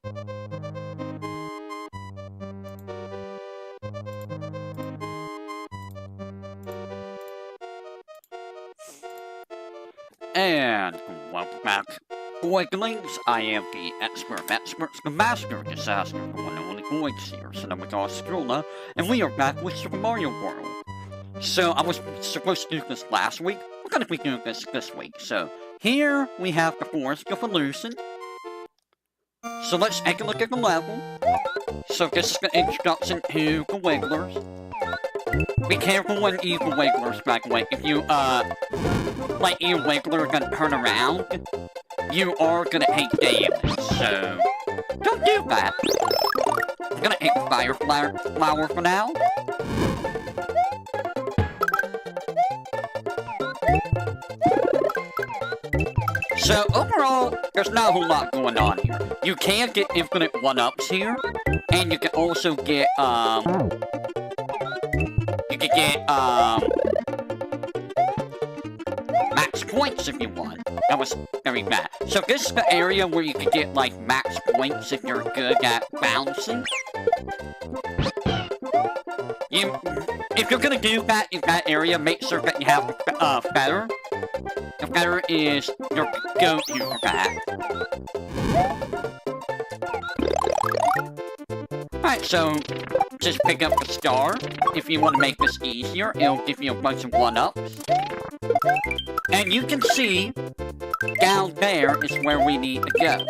And welcome back, Goiglings. I am the expert of experts, the master of disaster, the one and only Goigs here, so now we got Strola, and we are back with Super Mario World. So, I was supposed to do this last week, we're gonna be doing this week. So, here we have the Forest of Illusion. So let's take a look at the level. So this is the introduction to the Wigglers. Be careful when evil Wigglers, by the way. If you, like evil Wiggler gonna turn around, you are gonna take damage, so don't do that. I'm gonna take Fire Flower for now. So overall, there's not a whole lot going on here. You can get infinite 1-ups here, and you can also get, max points if you want. That was very bad. So this is the area where you can get, like, max points if you're good at bouncing. If you're gonna do that in that area, make sure that you have feather. The feather is your go-to for that. Alright, so just pick up the star. If you want to make this easier, it'll give you a bunch of 1-ups. And you can see, down there is where we need to go.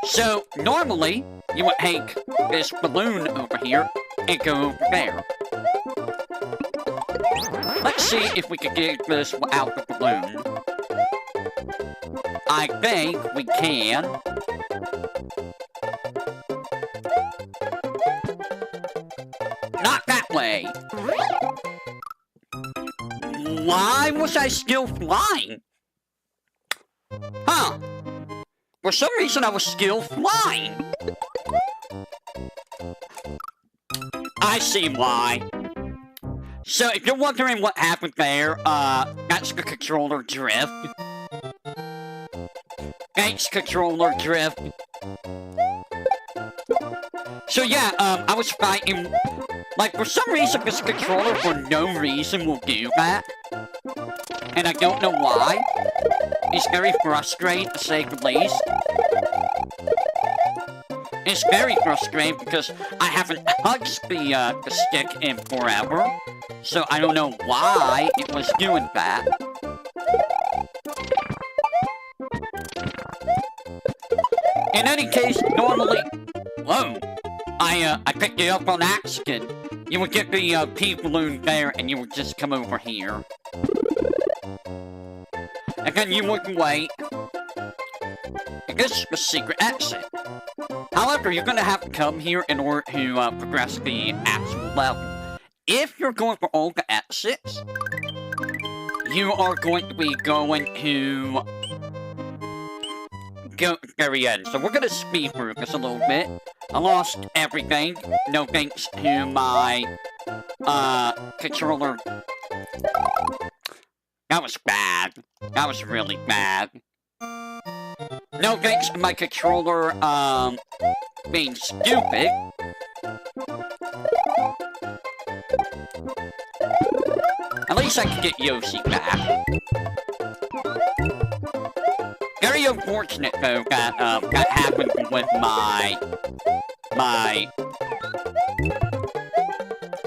So, normally, you would take this balloon over here and go over there. Let's see if we can get this without the balloon. I think we can. Not that way. Why was I still flying? Huh. For some reason, I was still flying. I see why. So, if you're wondering what happened there, that's the controller drift. Thanks, controller drift. So yeah, I was fighting... Like, for some reason, this controller, for no reason, will do that. And I don't know why. It's very frustrating, to say the least. It's very frustrating because I haven't touched the stick in forever. So I don't know why it was doing that. In any case, normally... Whoa! I picked it up on accident. You would get the pea balloon there, and you would just come over here. And then you would wait. And this is the secret exit. However, you're gonna have to come here in order to progress the actual level. If you're going for all the exits, you are going to be going to go to the very end. So we're gonna speed through this a little bit. I lost everything, no thanks to my controller. That was bad. That was really bad. No thanks to my controller, being stupid. At least I can get Yoshi back. Very unfortunate, though, that, that happened with my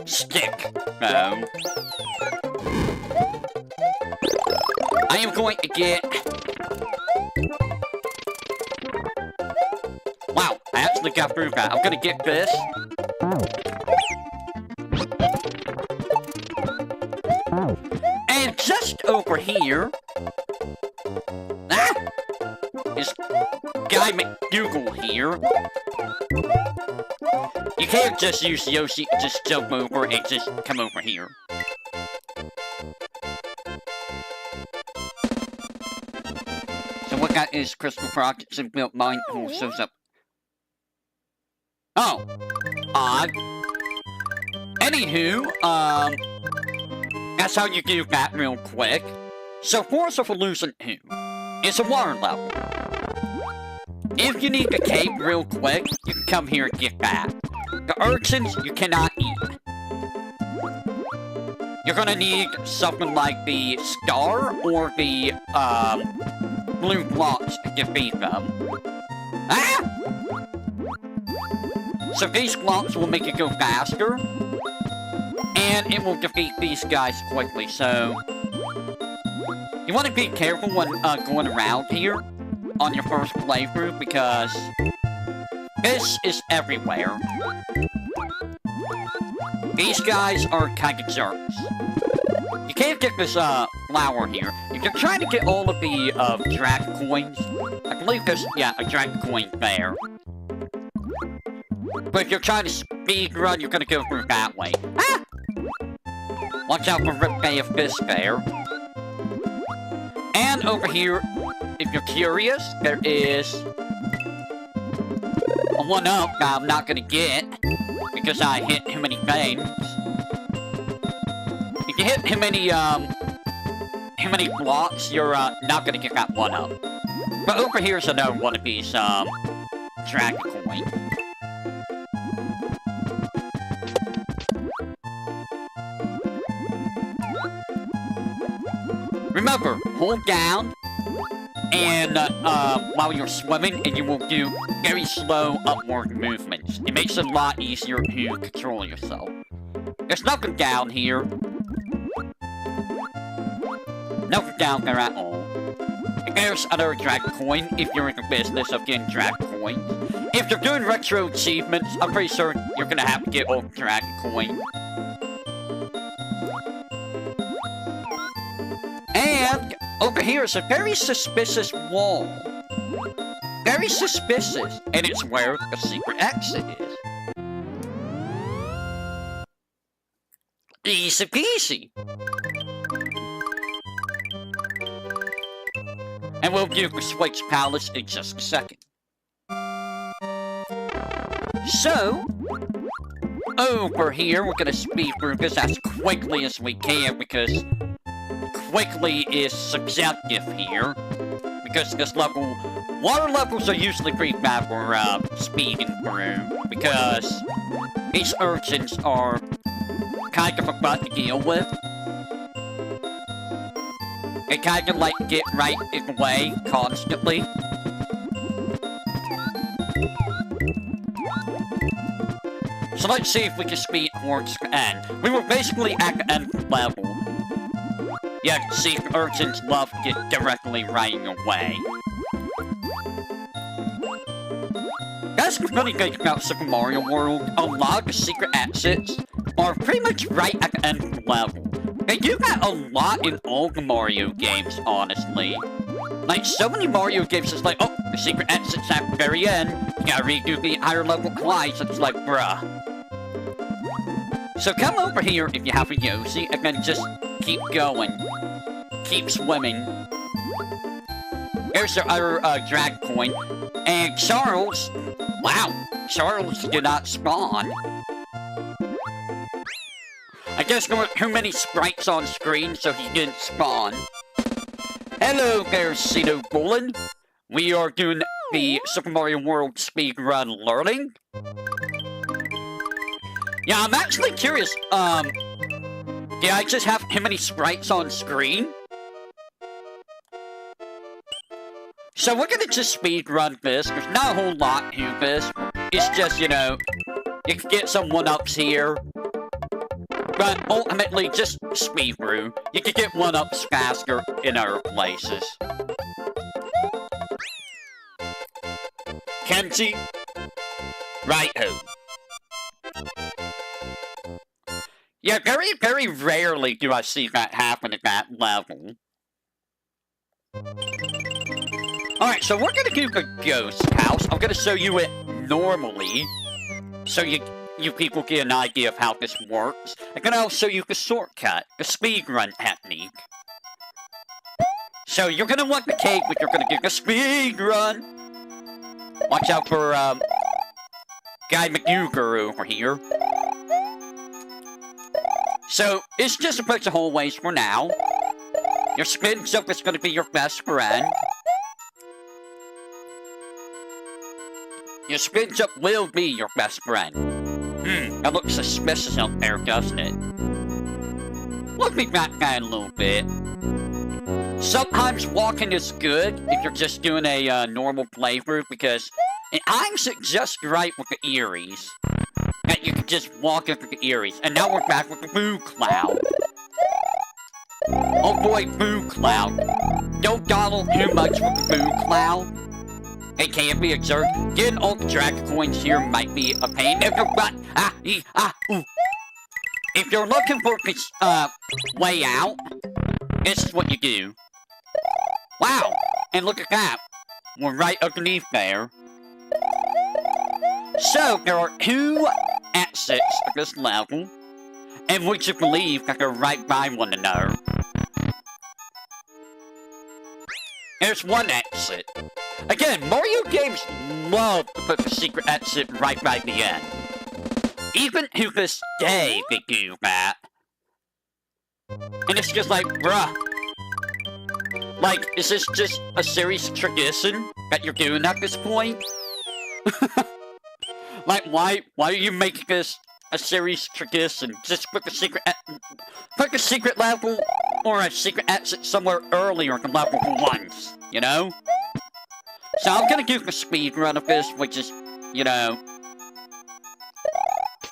stick, though. I am going to get... Wow, I actually got through that. I'm gonna get this. And just over here... Ah! Is Guy McDougal here. You can't just use Yoshi and just jump over and just come over here. So what got is Crystal Rockets and built mine who shows up. Oh, odd. Anywho, that's how you do that real quick. So Force of Illusion 2 is a water level. If you need the cave real quick, you can come here and get that. The urchins you cannot eat. You're gonna need something like the star or the blue blocks to defeat them. Ah! So these blocks will make you go faster, and it will defeat these guys quickly, so you want to be careful when going around here on your first playthrough, because this is everywhere. These guys are kind of jerks. You can't get this flower here. If you're trying to get all of the dragon coins, I believe there's, yeah, a dragon coin there. But if you're trying to speedrun, you're gonna go through that way. Ah! Watch out for Rip Bay of Fist there. And over here, if you're curious, there is a 1-up that I'm not gonna get because I hit too many things. If you hit too many blocks, you're not gonna get that 1-up. But over here's another one of these dragon coins. Remember, hold down and while you're swimming, and you will do very slow upward movements. It makes it a lot easier to control yourself. There's nothing down here. Nothing down there at all. And there's another dragon coin if you're in the business of getting dragon coins. If you're doing retro achievements, I'm pretty sure you're gonna have to get all dragon coins. And over here is a very suspicious wall. Very suspicious. And it's where the secret exit is. Easy peasy. And we'll do the Switch Palace in just a second. So, over here, we're gonna speed through this as quickly as we can, because quickly is subjective here, because this level, water levels are usually pretty bad for speeding through, because these urchins are kind of a butt to deal with. They kind of like get right in the way constantly. So let's see if we can speed towards the end. We were basically at the end level. Yeah, you can see the urchins love to get directly right in your way. That's the funny thing about Super Mario World. A lot of the secret exits are pretty much right at the end of the level. They do that a lot in all the Mario games, honestly. Like, so many Mario games, it's like, oh, the secret exit's at the very end. You gotta redo the higher level twice, and it's like, bruh. So come over here if you have a Yoshi, and then just keep going. Keep swimming. There's your other dragon coin. And Charles, wow, Charles did not spawn. I guess there were too many sprites on screen, so he didn't spawn. Hello there, Cito Bullen. We are doing the Super Mario World speedrun learning. Yeah, I'm actually curious, did I just have too many sprites on screen? So we're gonna just speedrun this. There's not a whole lot to this. It's just, you know, you can get some 1-ups here. But ultimately, just speed through. You can get 1-ups faster in other places. Kenji, right-ho. Yeah, very, very rarely do I see that happen at that level. Alright, so we're gonna do the ghost house. I'm gonna show you it normally, so you people get an idea of how this works. I'm gonna also show you the shortcut, the speedrun technique. So you're gonna want the cake, but you're gonna get the speedrun. Watch out for Guy McNuger over here. So it's just a bunch of hallways for now. Your spin jump is gonna be your best friend. Your spin jump will be your best friend. That looks suspicious out there, doesn't it? Let me back that a little bit. Sometimes walking is good if you're just doing a normal playthrough because it aims it just right with the Eries. That you can just walk into the Eries. And now we're back with the Boo Cloud. Oh boy, Boo Cloud. Don't dawdle too much with the Boo Cloud. It can be a jerk. Getting all the Dragon Coins here might be a pain. If you're if you're looking for this way out, this is what you do. Wow! And look at that. We're right underneath there. So, there are 2 exits of this level. And would you believe that they're right by one another? There's one exit. Again, Mario games love to put the secret exit right by the end. Even to this day, they do that. And it's just like, bruh. Like, is this just a series tradition that you're doing at this point? Like, why are you making this a series tradition? Just put the secret level or a secret exit somewhere earlier in level once, you know? So I'm gonna do the speed run of this, which is, you know,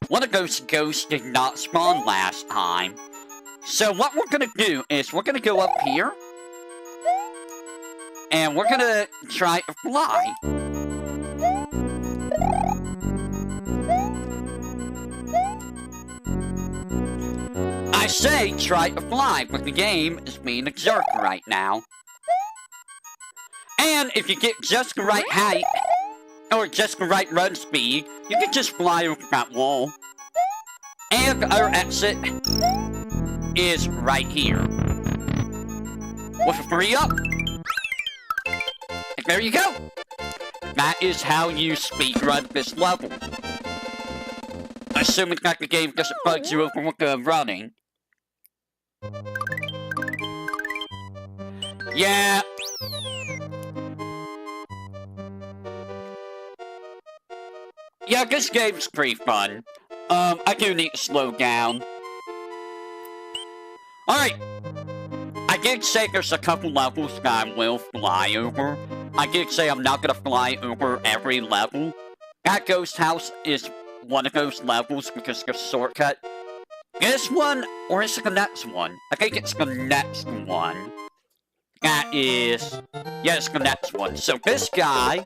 one of those ghosts did not spawn last time. So what we're gonna do is we're gonna go up here. And we're gonna try to fly. I say try to fly, but the game is being a jerk right now. And if you get just the right height, or just the right run speed, you can just fly over that wall. And the other exit is right here. With a 3-up. And there you go. That is how you speedrun this level. Assuming that the game doesn't bug you over with the running. Yeah. Yeah, this game's pretty fun. I do need to slow down. Alright. I did say there's a couple levels that I will fly over. I did say I'm not gonna fly over every level. That ghost house is one of those levels because there's a shortcut. This one, or is it the next one? I think it's the next one. That is... yeah, it's the next one. So this guy...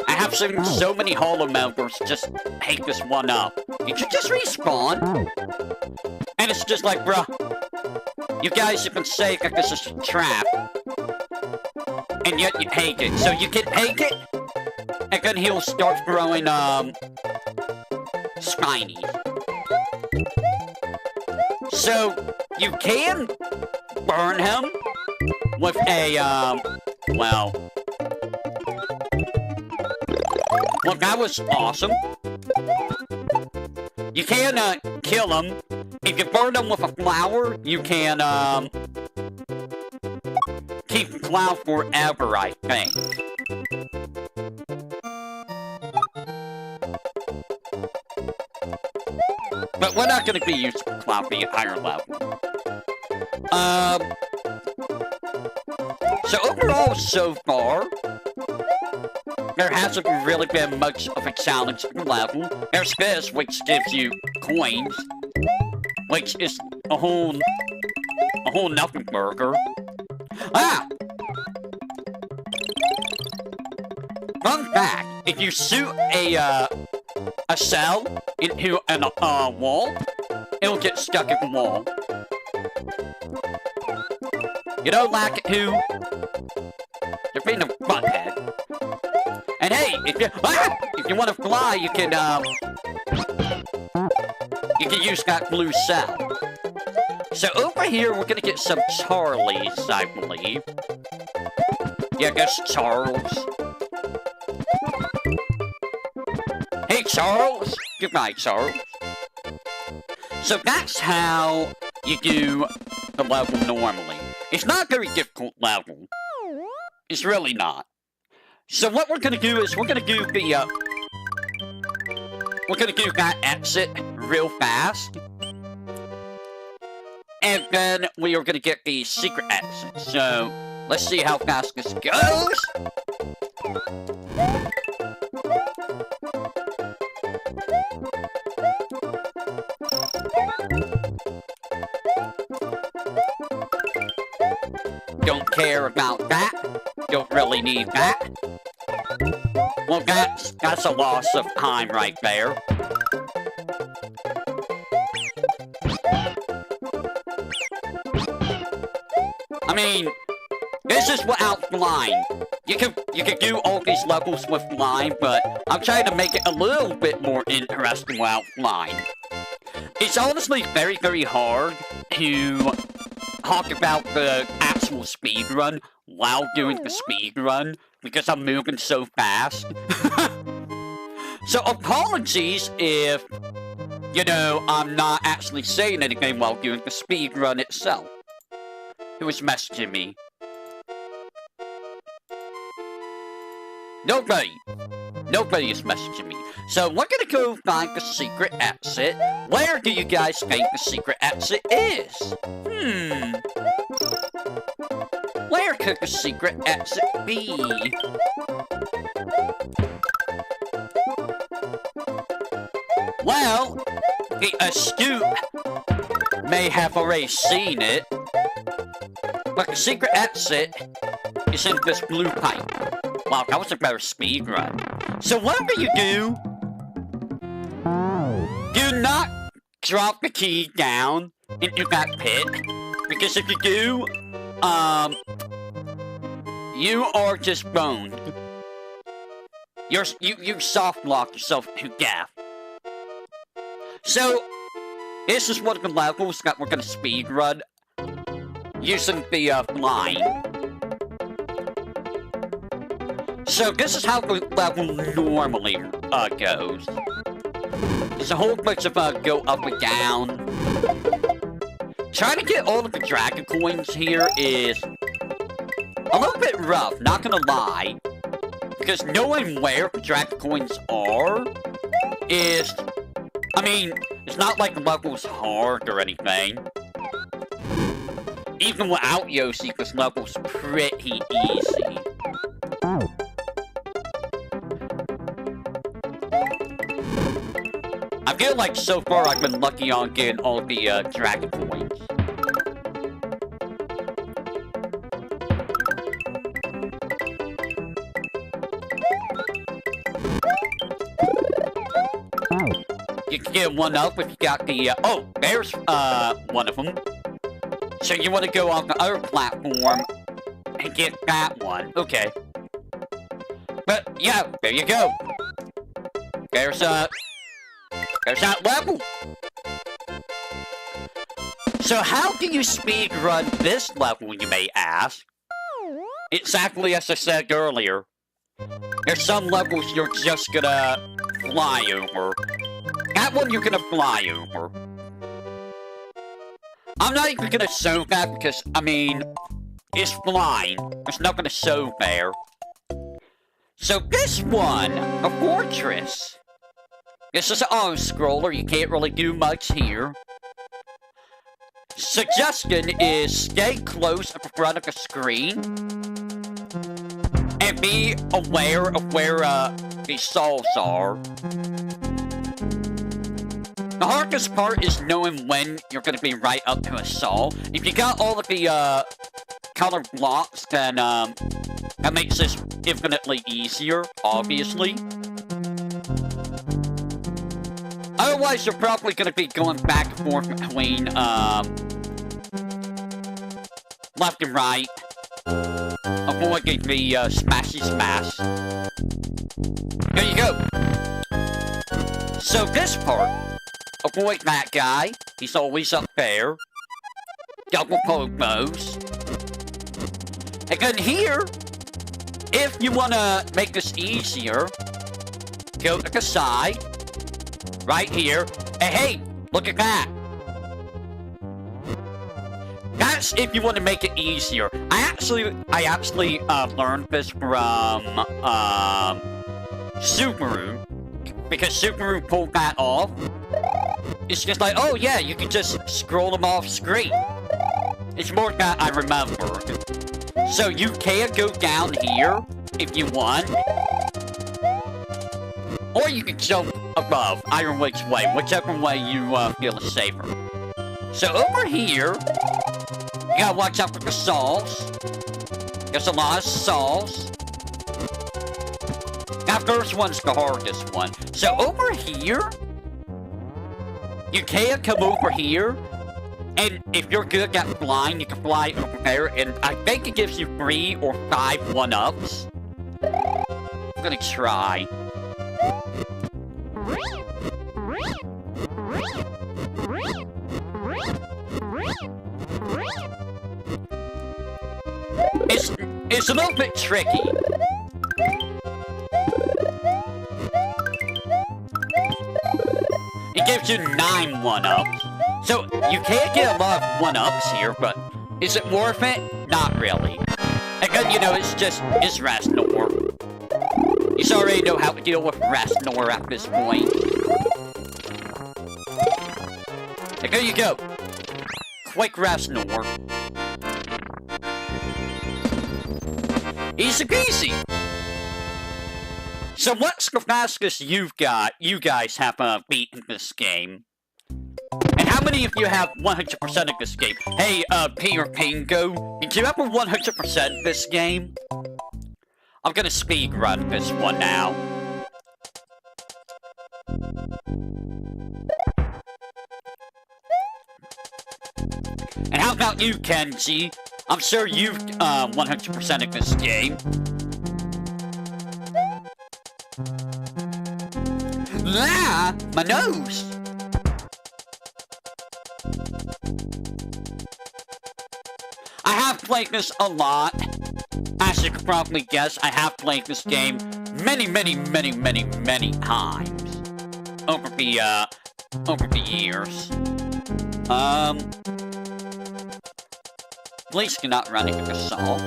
I have seen so many Hollow members just hate this one up. Did you just respawn? And it's just like, bruh, you guys have been saying that this is a trap. And yet you hate it. So you can hate it, and then he'll start growing, spiny. So, you can burn him with a, well, that was awesome. You can, kill him. If you burn him with a flower, you can, keep the cloud forever, I think. But we're not gonna be using the cloud the entire level. So overall, so far, there hasn't really been much of a challenge level. There's this, which gives you coins, which is a whole nothing burger. Ah! Fun fact, if you shoot a shell into a wall, it'll get stuck in the wall. You know, like who? You're being a butthead. And hey, if you want to fly, you can use that blue cell. So over here, we're gonna get some Charlies, I believe. Yeah, there's Charles. Hey, Charles! Goodbye, Charles. So that's how you do the level normally. It's not a very difficult level. It's really not. So what we're gonna do is we're gonna do the we're gonna do that exit real fast. And then we are gonna get the secret exit. So let's see how fast this goes. Don't care about that. Don't really need that. Well, that's a loss of time right there. I mean, this is without flying. You can do all these levels with flying, but I'm trying to make it a little bit more interesting without flying. It's honestly very, very hard to talk about the actual speedrun while doing the speedrun because I'm moving so fast. So apologies if, you know, I'm not actually saying anything while doing the speedrun itself. Who was messaging me? Nobody. Nobody is messaging me. So we're gonna go find the secret exit. Where do you guys think the secret exit is? Where could the secret exit be? Well, the astute may have already seen it, but the secret exit is in this blue pipe. Wow, that was a better speedrun. So whatever you do, do not drop the key down into that pit, because if you do, you are just boned. You soft lock yourself to death. So, this is one of the levels that we're gonna speedrun using the flying. So this is how the level normally goes. There's a whole bunch of go up and down. Trying to get all of the dragon coins here is a little bit rough, not gonna lie. Because knowing where the dragon coins are is... I mean, it's not like the level's hard or anything. Even without Yoshi, this level's pretty easy. I feel like so far I've been lucky on getting all the dragon coins. You can get one up if you got the, oh, there's, one of them. So you want to go on the other platform and get that one. Okay. But, yeah, there you go. There's that level. So how do you speedrun this level, you may ask? Exactly as I said earlier. There's some levels you're just gonna fly over. That one you're gonna fly over. I'm not even gonna show that because, I mean, it's flying. There's nothing to show there. So this one, a fortress. This is an auto-scroller, you can't really do much here. Suggestion is stay close at the front of the screen. And be aware of where the souls are. The hardest part is knowing when you're going to be right up to a soul. If you got all of the colored blocks, then that makes this infinitely easier, obviously. Otherwise, you're probably going to be going back and forth between left and right, avoiding the smashy smash. There you go. So this part, avoid that guy. He's always up there. Double pogos. And then here, if you want to make this easier, go to the side. Right here. And hey, look at that. That's if you want to make it easier. I actually learned this from Subaru, because Subaru pulled that off. It's just like, oh yeah, you can just scroll them off screen. It's more that I remember. So you can go down here if you want, or you can jump above. Either which way, whichever way you feel is safer. So over here, you gotta watch out for the saws. There's a lot of saws. That first one's the hardest one. So over here, you can come over here, and if you're good at flying, you can fly over there, and I think it gives you 3 or 5 1-ups. I'm gonna try. It's a little bit tricky. It gives you 9 1-ups. So you can't get a lot of 1-ups here, but is it worth it? Not really. Again, you know, it's Rasnor. You already know how to deal with Rasnor at this point. And there you go. Quick Rasnor. Easy peasy. So what's the fastest you guys have beaten this game? And how many of you have 100% of this game? Hey, Peter Pingo, did you ever 100% this game? I'm gonna speedrun this one now. And how about you, Kenji? I'm sure you've 100% of this game. Ah, my nose! I have played this a lot. As you can probably guess, I have played this game many times over the years. Please do not run into the saw.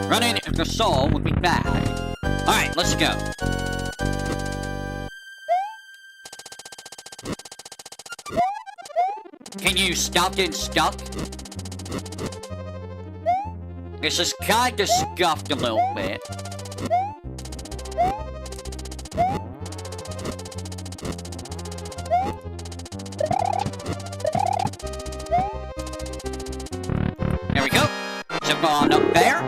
Running into the saw would be bad. Alright, let's go. Can you stop getting stuck? This is kinda scuffed a little bit. There we go. Jump on up there.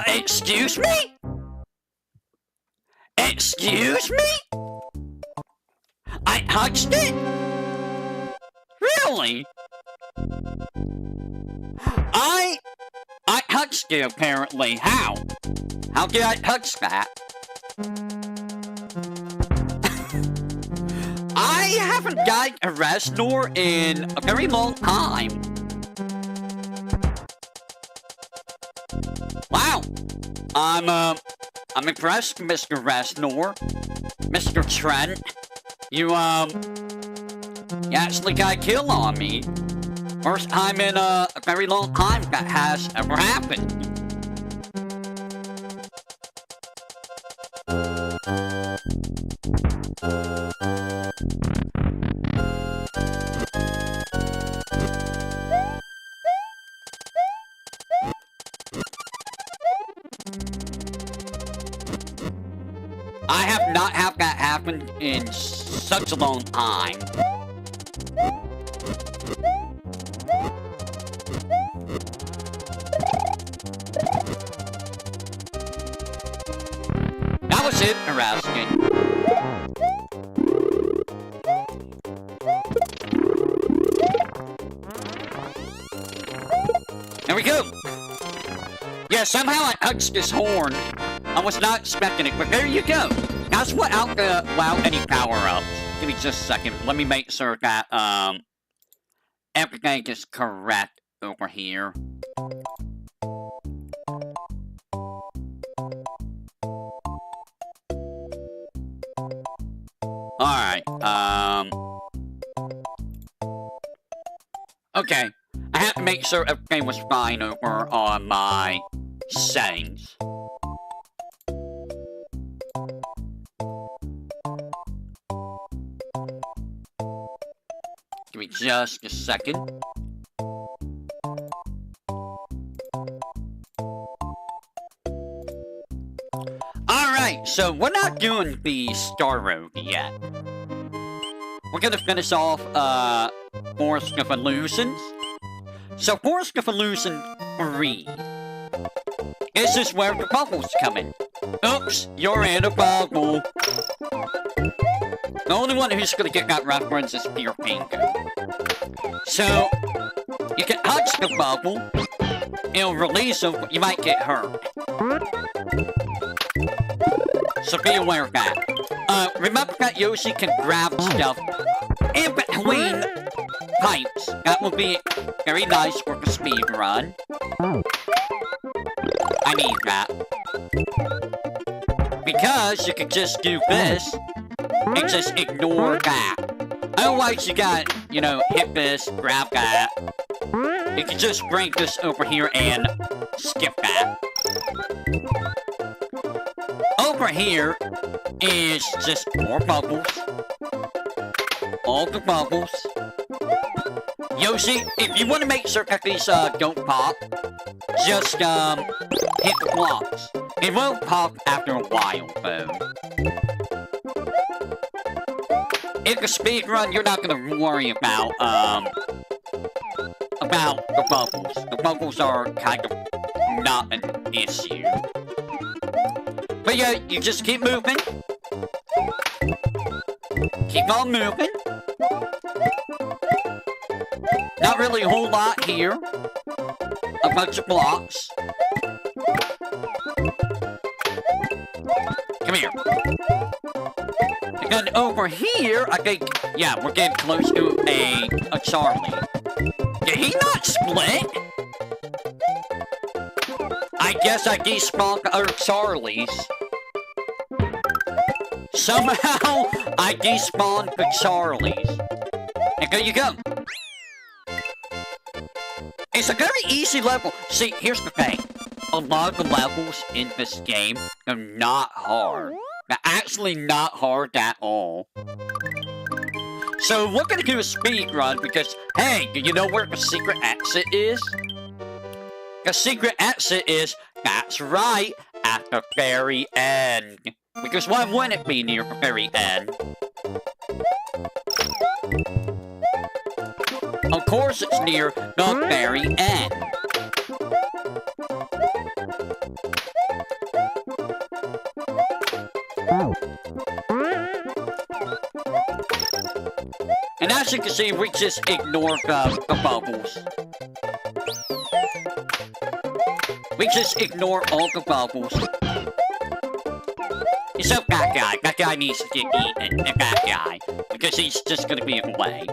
Excuse me? Excuse me? I touched it? Really? I touched it apparently. How? How did I touch that? I haven't got a Rasnor in a very long time. Wow. I'm impressed, Mr. Rasnor. Mr. Trent. You actually got a kill on me. First time in a very long time that has ever happened. I have not had that happen in such a long time. That was interesting. There we go. Yeah, somehow I touched this horn. I was not expecting it, but there you go. That's without any power-ups. Give me just a second. Let me make sure that everything is correct over here. Alright, okay. I have to make sure everything was fine over on my settings. Give me just a second. Alright, so we're not doing the Star Road yet. We're gonna finish off, Forest of Illusions. So, Forest of Illusion 3. This is where the bubbles come in. Oops, you're in a bubble. The only one who's gonna get that reference is Peter Pinko. So, you can touch the bubble, it'll release them, but you might get hurt. So be aware of that. Remember that Yoshi can grab stuff in between pipes. That would be very nice for the speed run. I need that. Because you can just do this and just ignore that. Otherwise you got, you know, hit this, grab that. You can just bring this over here and skip that. Over here is just more bubbles. All the bubbles. Yoshi, if you want to make sure that these don't pop, just hit the blocks. It won't pop after a while, though. In the speedrun, you're not gonna worry about the bubbles. The bubbles are kind of not an issue. But yeah, you just keep moving. Keep on moving. Not really a whole lot here. A bunch of blocks. Come here. And then over here, I think, yeah, we're getting close to a Charlie. Did he not split? I guess I despawned the other Charlies. Somehow, I despawned the Charlies. And there you go. It's a very easy level. See, here's the thing. A lot of the levels in this game are not hard. They're actually not hard at all. So we're gonna do a speed run because, hey, do you know where the secret exit is? The secret exit is, that's right, at the very end. Because why wouldn't it be near the very end? Of course it's near the very end. And as you can see, we just ignore the bubbles. We just ignore all the bubbles. Except that guy. That guy needs to get eaten. And that guy. Because he's just gonna be in the way.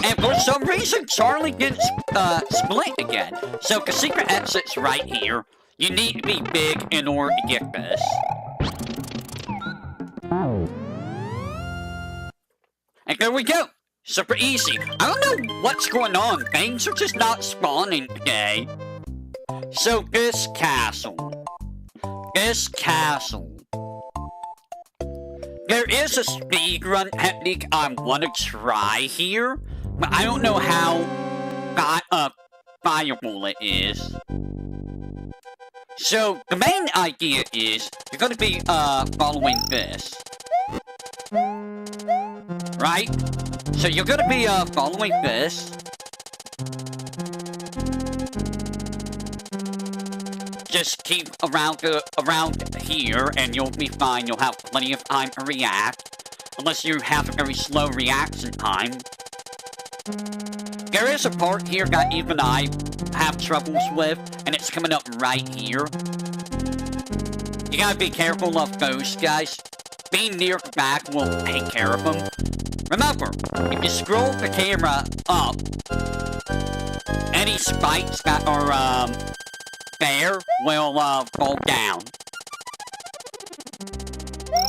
And for some reason, Charlie didn't split again. So the secret exit's right here. You need to be big in order to get this. And there we go. Super easy. I don't know what's going on. Things are just not spawning today. So this castle. This castle. There is a speedrun technique I want to try here. But I don't know how viable it is. So, the main idea is, you're gonna be, following this. Right? So you're gonna be, following this. Just keep around here, and you'll be fine. You'll have plenty of time to react. Unless you have a very slow reaction time. There is a part here that even I have troubles with, and it's coming up right here. You gotta be careful of those guys. Being near the back will take care of them. Remember, if you scroll the camera up, any spikes that are, bear will, fall down.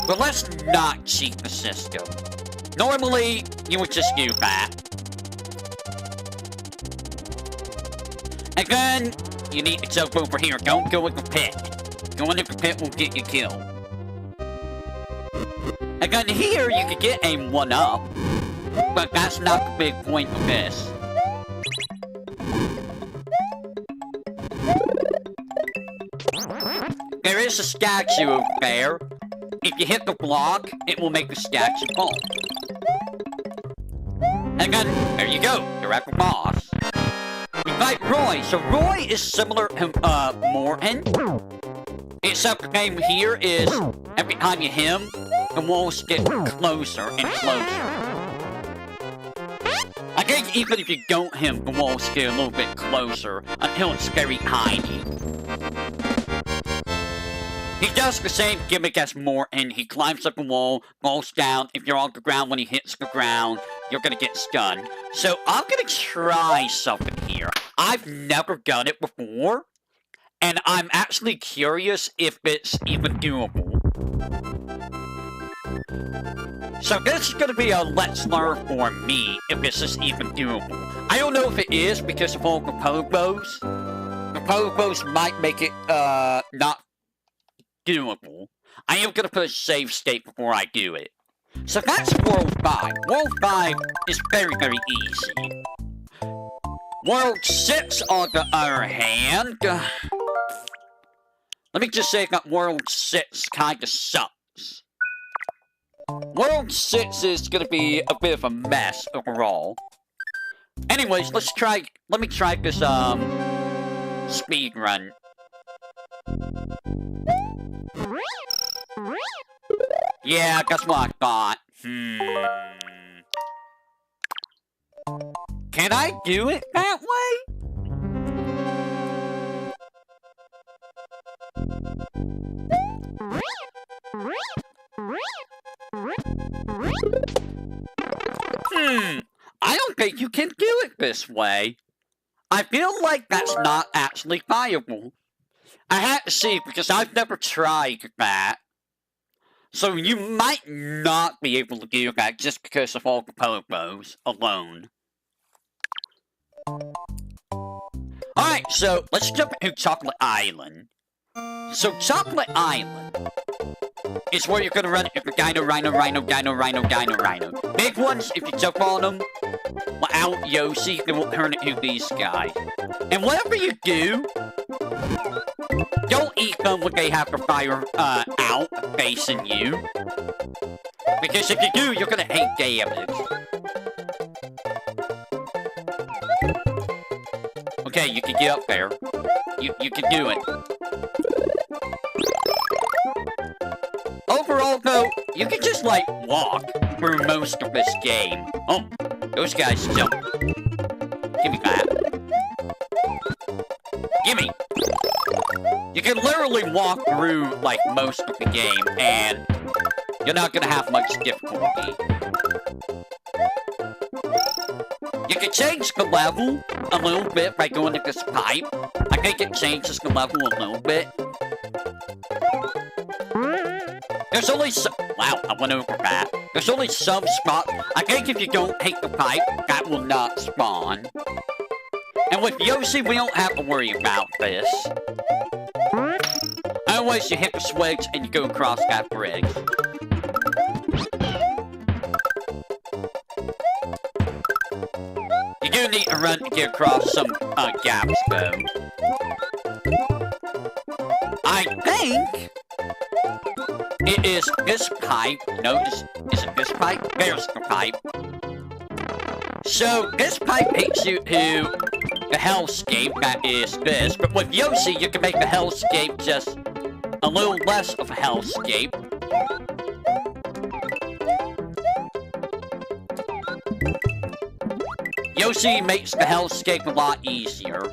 But let's not cheat the system. Normally, you would just do that. And then, you need to jump over here. Don't go in the pit. Going in the pit will get you killed. And then here, you can get a 1-up. But that's not the big point of this. There is a statue over there. If you hit the block, it will make the statue fall. And then, there you go. You're at the boss. We fight Roy. So Roy is similar to, VTuberEN. Except the game here is, every time you hit him, the walls get closer and closer. I think even if you don't hit him, the walls get a little bit closer until it's very tiny. He does the same gimmick as VTuberEN. He climbs up a wall, falls down. If you're on the ground when he hits the ground, you're gonna get stunned. So I'm gonna try something here. I've never done it before, and I'm actually curious if it's even doable. So this is gonna be a let's learn for me if this is even doable. I don't know if it is because of all the pogos. The pogos might make it not doable. I am gonna put a save state before I do it. So that's World 5. World 5 is very, very easy. World 6, on the other hand... let me just say that World 6 kinda sucks. World 6 is gonna be a bit of a mess overall. Anyways, let me try this, speed run. Yeah, that's what I thought. Can I do it that way? I don't think you can do it this way. I feel like that's not actually viable. I had to see because I've never tried that. So you might not be able to do that just because of all the pogos alone. Alright, so let's jump into Chocolate Island. So Chocolate Island is where you're gonna run into Dino, Rhino, Rhino, Dino, Rhino, Dino, Rhino. Big ones, if you jump on them, without Yoshi, they will turn into these guys. And whatever you do, don't eat them when they have to fire out facing you. Because if you do, you're gonna take damage. Okay, you can get up there. You can do it. Overall, though, you can just, like, walk through most of this game. Oh, those guys jump. Give me that. Gimme! You can literally walk through, like, most of the game, and you're not gonna have much difficulty. You can change the level a little bit by going to this pipe. I think it changes the level a little bit. There's only some... Wow, I went over that. There's only some spots. I think if you don't take the pipe, that will not spawn. And with Yoshi, we don't have to worry about this. Otherwise, you hit the switch and you go across that bridge. You do need to run to get across some gaps, though. I think it is this pipe. No, is it this pipe? There's the pipe. So, this pipe takes you to the hellscape that is this. But with Yoshi, you can make the hellscape just a little less of a hellscape. Yoshi makes the hellscape a lot easier.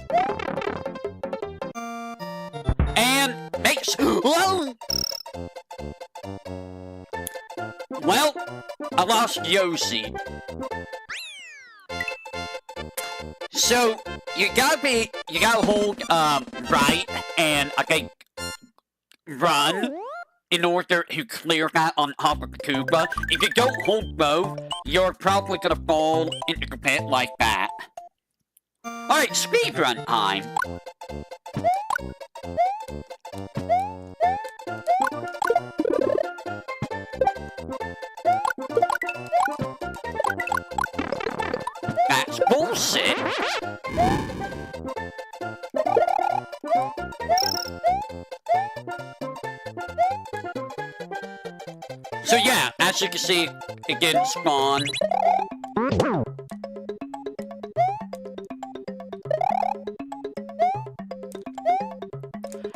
And makes... Whoa! Well, I lost Yoshi. So, you gotta hold, right, and I think run in order to clear that on top of the Koopa. If you don't hold both, you're probably gonna fall into the pit like that. Alright, speedrun time. That's bullshit. So yeah, as you can see, it didn't spawn.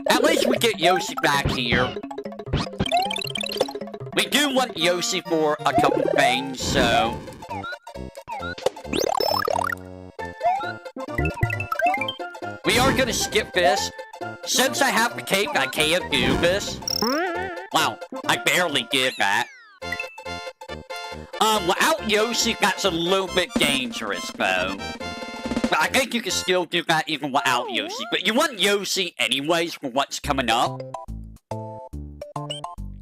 At least we get Yoshi back here. We do want Yoshi for a couple things, so... we are gonna skip this. Since I have the cape, I can't do this. Wow, I barely did that. Without Yoshi, that's a little bit dangerous, though. But I think you can still do that even without Yoshi. But you want Yoshi anyways for what's coming up.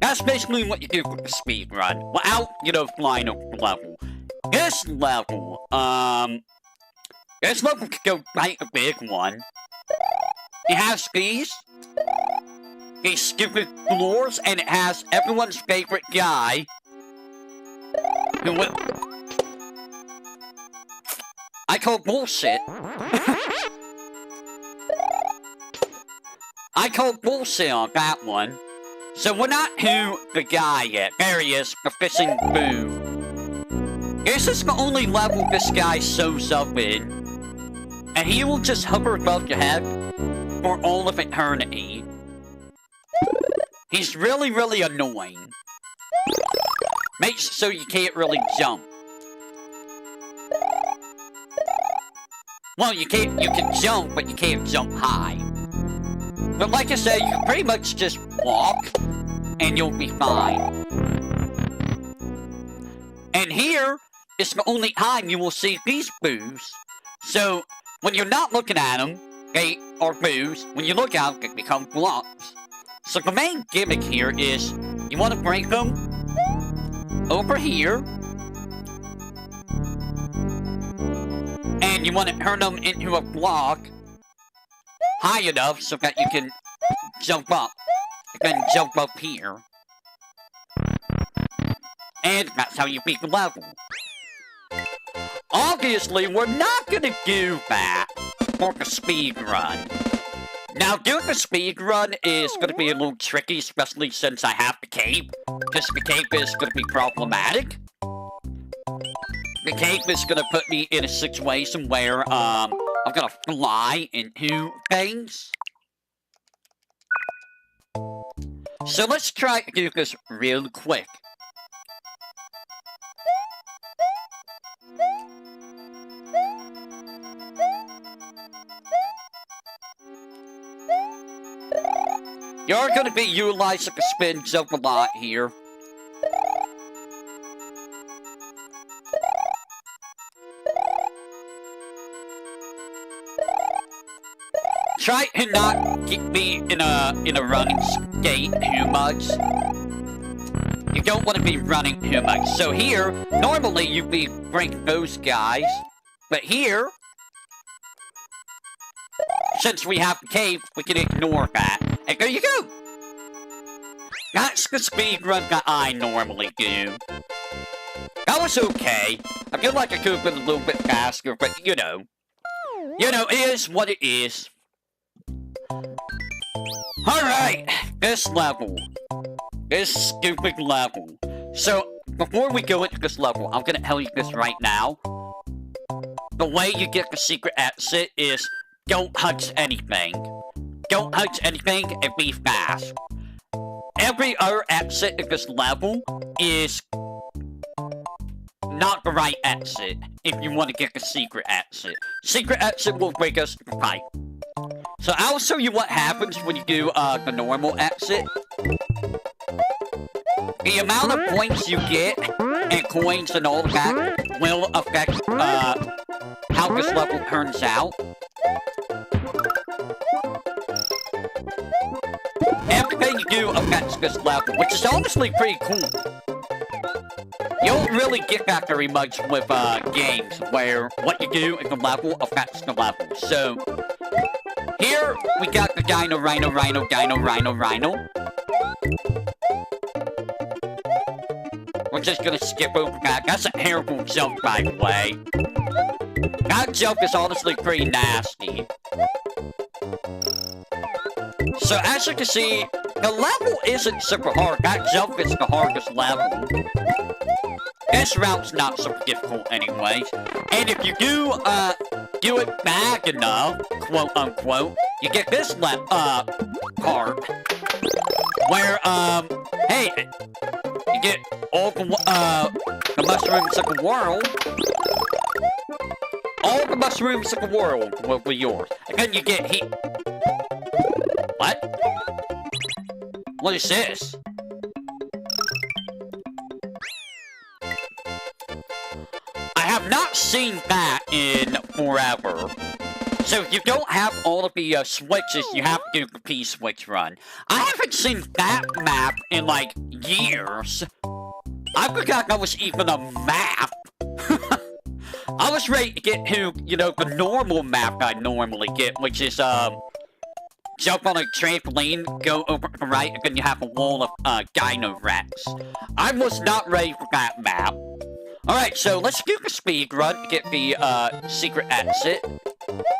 That's basically what you do with the speedrun. Without, you know, flying over the level. This level could go quite a big one. It has these stupid floors, and it has everyone's favorite guy. Who will... I call bullshit. I call bullshit on that one. So we're not to the guy yet. There he is, the fishing boo. This is the only level this guy shows up in. And he will just hover above your head for all of eternity. He's really, really annoying. Makes it so you can't really jump. Well, you can jump, but you can't jump high. But like I said, you can pretty much just walk, and you'll be fine. And here is the only time you will see these boos. So, when you're not looking at them, they are boos. When you look at them, they become blocks. So the main gimmick here is, you want to break them over here. And you want to turn them into a block high enough so that you can jump up. You can jump up here. And that's how you beat the level. Obviously, we're not gonna do that for the speedrun. Now, doing the speedrun is gonna be a little tricky, especially since I have the cape. Because the cape is gonna be problematic. The cape is gonna put me in a situation where, I'm gonna fly into things. So let's try to do this real quick. You're gonna be utilizing the spin jump a lot here. Try to not be in a running skate too much. You don't want to be running too much. So here, normally you'd be breaking those guys, but here, since we have the cape, we can ignore that. And there you go! That's the speedrun that I normally do. That was okay. I feel like I could have been a little bit faster, but you know. You know, it is what it is. Alright, this level. This stupid level. So, before we go into this level, I'm gonna tell you this right now. The way you get the secret exit is don't touch anything. Don't touch anything and be fast. Every other exit in this level is not the right exit if you want to get the secret exit. Secret exit will bring us to the pipe. So I'll show you what happens when you do the normal exit. The amount of points you get and coins and all that will affect how this level turns out. do affects this level, which is honestly pretty cool. You don't really get that very much with games where what you do in the level affects the level. So, here we got the Dino, Rhino, Rhino, Dino, Rhino, Rhino. We're just gonna skip over that. That's a terrible jump, by the way. That jump is honestly pretty nasty. So as you can see, the level isn't super hard. That jump is the hardest level. This route's not super difficult anyways. And if you do it bad enough, quote unquote, you get this part where hey, you get all the mushrooms of the world. All the mushrooms of the world will be yours. And then you get heat. What? What is this? I have not seen that in forever. So if you don't have all of the switches, you have to do the P-switch run. I haven't seen that map in, like, years. I forgot that was even a map. I was ready to get to, you know, the normal map I normally get, which is, jump on a trampoline, go over to the right, and then you have a wall of, Dino Rex. I was not ready for that map. Alright, so let's do the speed run to get the, secret exit.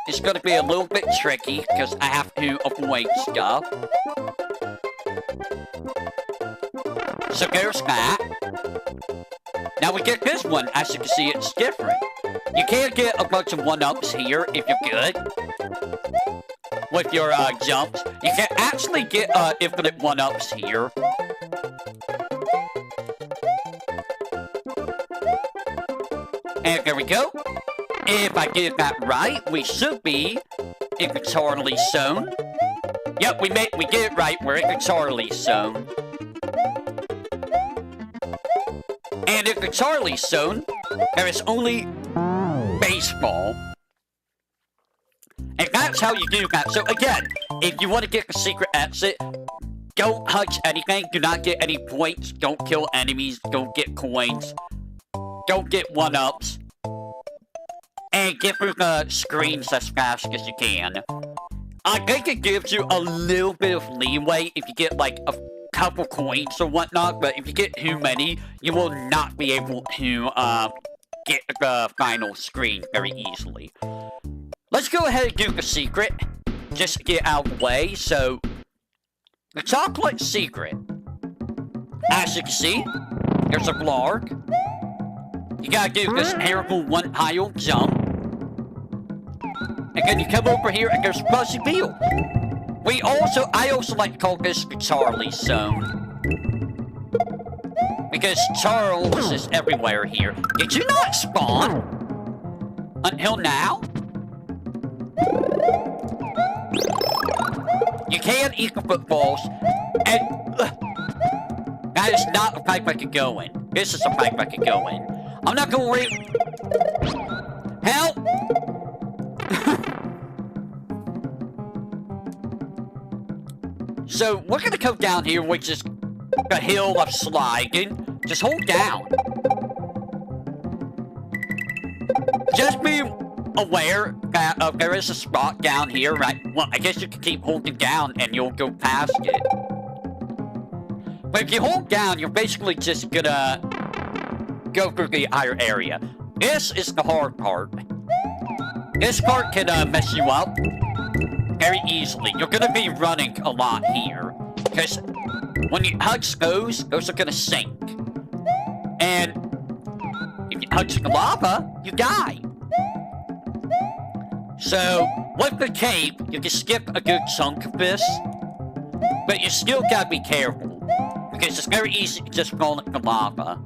It's gonna be a little bit tricky, because I have to avoid stuff. So there's that. Now we get this one, as you can see, it's different. You can't get a bunch of 1-ups here if you're good with your jumps. You can actually get infinite 1-ups here. And there we go. If I get that right, we should be in the Charlie zone. Yep, we get it right. We're in the Charlie zone. And in the Charlie zone, there is only baseball. And that's how you do that. So again, if you want to get the secret exit, don't touch anything. Do not get any points. Don't kill enemies. Don't get coins. Don't get 1-ups. And get through the screens as fast as you can. I think it gives you a little bit of leeway if you get like a couple coins or whatnot, but if you get too many, you will not be able to get the final screen very easily. Let's go ahead and do the secret, just to get out of the way. So, the chocolate secret. As you can see, there's a blarg. You gotta do this terrible one-pile jump. And then you come over here and there's Fuzzy Beetle. I also like to call this the Charlie zone. Because Charles is everywhere here. Did you not spawn? Until now? You can't eat the footballs. And that is not a pipe I could go in. This is a pipe I could go in. I'm not gonna worry. Help! So, we're gonna come down here, which is a hill of sliding. Just hold down. Just be aware that there is a spot down here, right? Well, I guess you can keep holding down and you'll go past it. But if you hold down, you're basically just gonna go through the entire area. This is the hard part. This part can mess you up very easily. You're gonna be running a lot here, because when you touch those are gonna sink. And if you touch the lava, you die. So, with the cape, you can skip a good chunk of this, but you still gotta be careful, because it's very easy to just fall into the lava.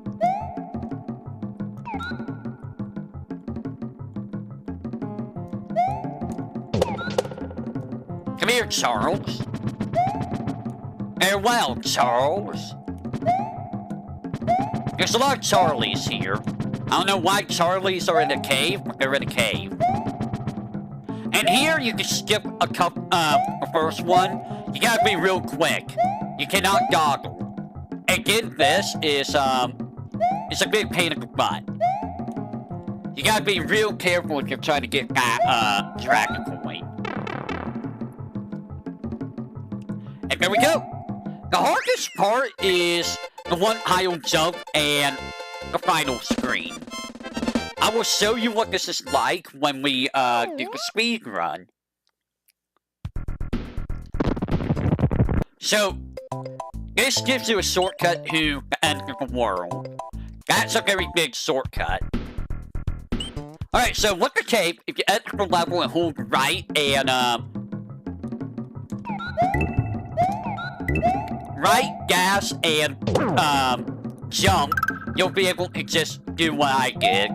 Come here, Charles. Farewell, Charles. There's a lot of Charlies here. I don't know why Charlies are in a cave, but they're in a cave. And here you can skip the first one. You gotta be real quick. You cannot goggle. Again, this is a big pain in the butt. You gotta be real careful if you're trying to get that, dragon coin. And there we go! The hardest part is the one high jump and the final screen. I will show you what this is like when we, do the speed run. So, this gives you a shortcut to the end of the world. That's a very big shortcut. Alright, so with the cape, if you enter the level and hold right and, right, gas, and, jump, you'll be able to just do what I did.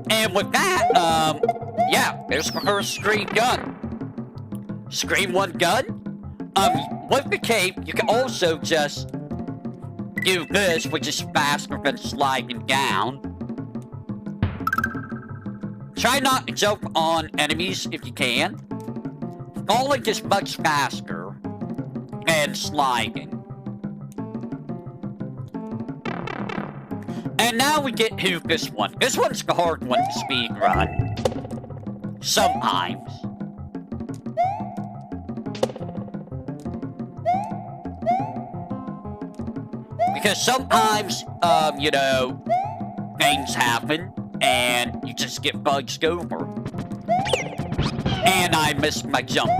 And with that, yeah, there's the first screen done. Screen 1 done. With the cape, you can also just do this, which is faster than sliding down. Try not to jump on enemies if you can. Falling is much faster than sliding. And now we get to this one. This one's the hard one to speedrun. Sometimes. Because sometimes, you know, things happen, and you just get fudged over. And I missed my jump.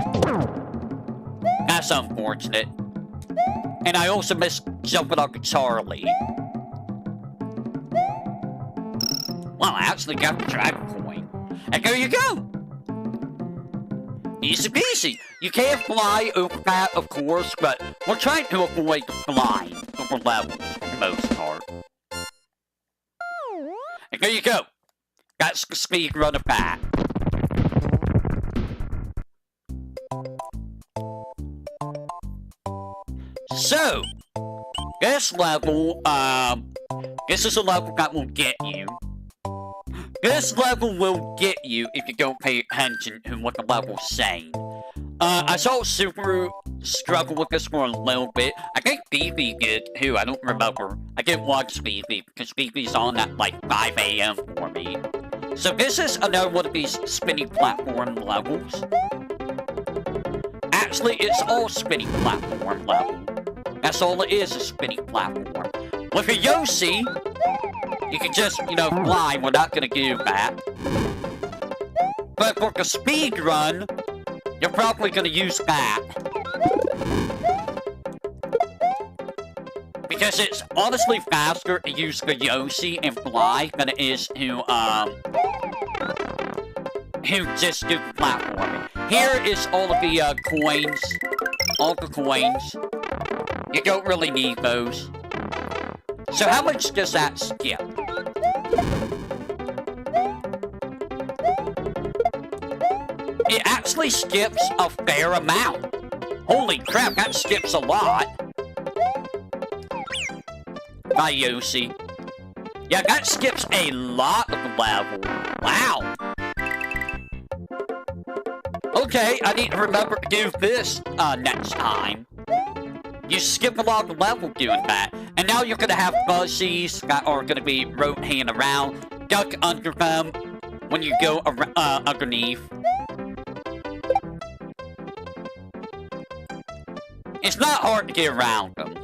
That's unfortunate. And I also missed jumping on Charlie. Well, I actually got the dragon coin. And there you go! Easy peasy. You can't fly over that, of course, but we're trying to avoid flying over levels for the most part. And there you go. That's the speed run of that. So, this level, this is a level that will get you. This level will get you if you don't pay attention to what the level's saying. I saw Super struggle with this for a little bit. I think BB did too, I don't remember. I didn't watch BB because BB's on at like 5 AM for me. So this is another one of these spinning platform levels. Actually, it's all spinning platform level. That's all it is, a spinning platform. With a Yoshi, you can just, you know, fly. We're not gonna do that. But for the speed run, you're probably gonna use that. Because it's honestly faster to use the Yoshi and fly than it is to just do platforming. Here is all of the, coins. All the coins. You don't really need those. So how much does that skip? It actually skips a fair amount. Holy crap, that skips a lot. Bye, Yoshi. Yeah, that skips a lot of the level. Wow. Okay, I need to remember to do this next time. You skip a lot of the level doing that. And now you're gonna have fuzzies that are gonna be rotating around. Duck under them when you go underneath. It's not hard to get around them.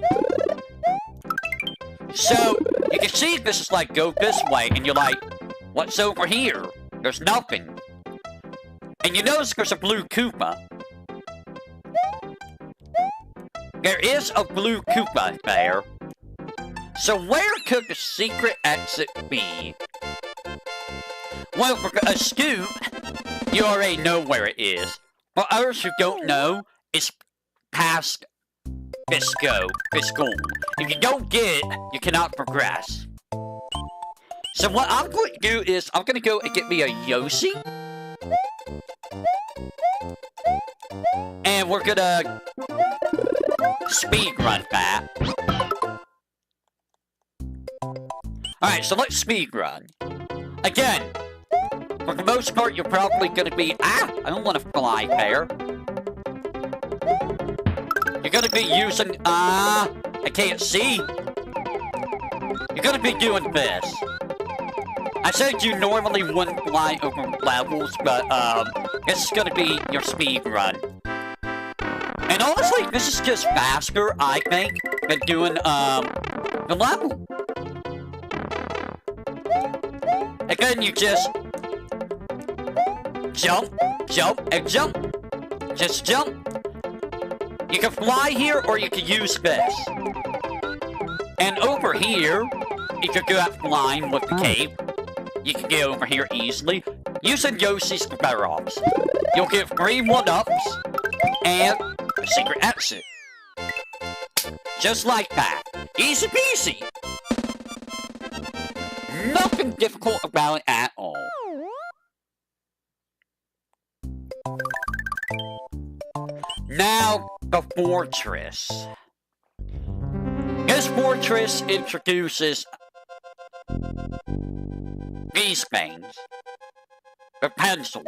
So, you can see this is like, go this way, and you're like, what's over here? There's nothing. And you notice there's a blue Koopa. There is a blue Koopa there. So where could the secret exit be? Well, for a scoop, you already know where it is. For others who don't know, it's past this goal. If you don't get it, you cannot progress. So what I'm going to do is, I'm going to go and get me a Yoshi. And we're gonna speedrun that. Alright, so let's speedrun. Again, for the most part, you're probably gonna be... I don't want to fly there. You're gonna be using, I can't see. You're gonna be doing this. I said you normally wouldn't fly over levels, but, this is gonna be your speed run. And honestly, this is just faster, I think, than doing, the level. Again, you just jump, jump, and jump. Just jump. You can fly here, or you can use this. And over here, if you're good at flying with the cape, you can get over here easily. Using Yoshi's power-ups, you'll get 3 1-ups and a secret exit. Just like that. Easy peasy. Nothing difficult about it at all. Now, the fortress. This fortress introduces these things. The pencils.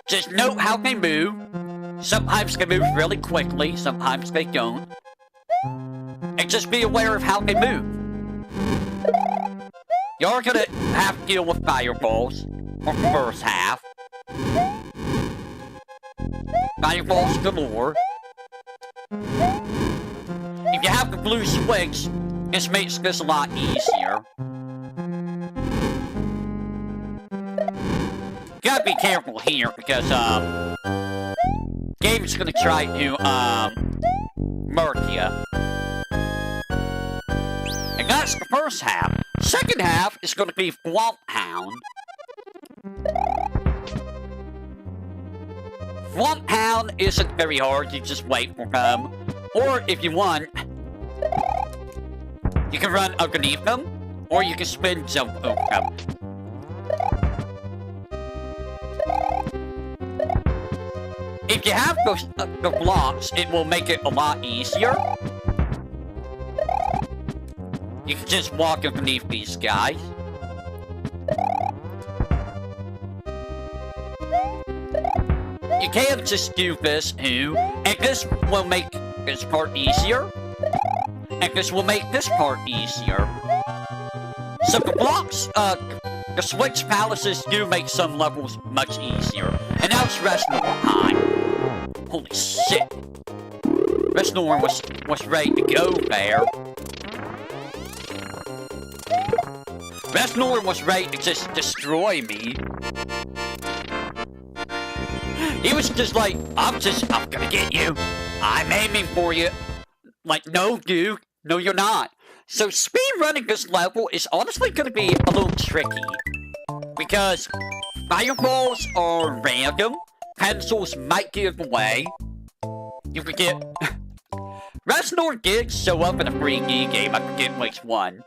Just note how they move. Sometimes they move really quickly, sometimes they don't. And just be aware of how they move. You're gonna have to deal with fireballs for the first half. Fireballs galore. If you have the blue switch, this makes this a lot easier. Gotta be careful here because, game's gonna try to, murk ya. And that's the first half. Second half is gonna be Swamp Hound. Swamp Hound isn't very hard, you just wait for them. Or if you want, you can run underneath them, or you can spin jump over them. If you have those the blocks, it will make it a lot easier. You can just walk underneath these guys. You can just do this too, and this will make this part easier. And this will make this part easier. So the blocks, the switch palaces do make some levels much easier. And now it's Resnor time. Holy shit. Resnor was ready to go there. Resnor was ready to just destroy me. He was just like, I'm gonna get you. I'm aiming for you. Like, no, dude. No, you're not. So speedrunning this level is honestly gonna be a little tricky. Because fireballs are random. Pencils might give away. You could get... Resnor did show up in a 3D game, I forget which one.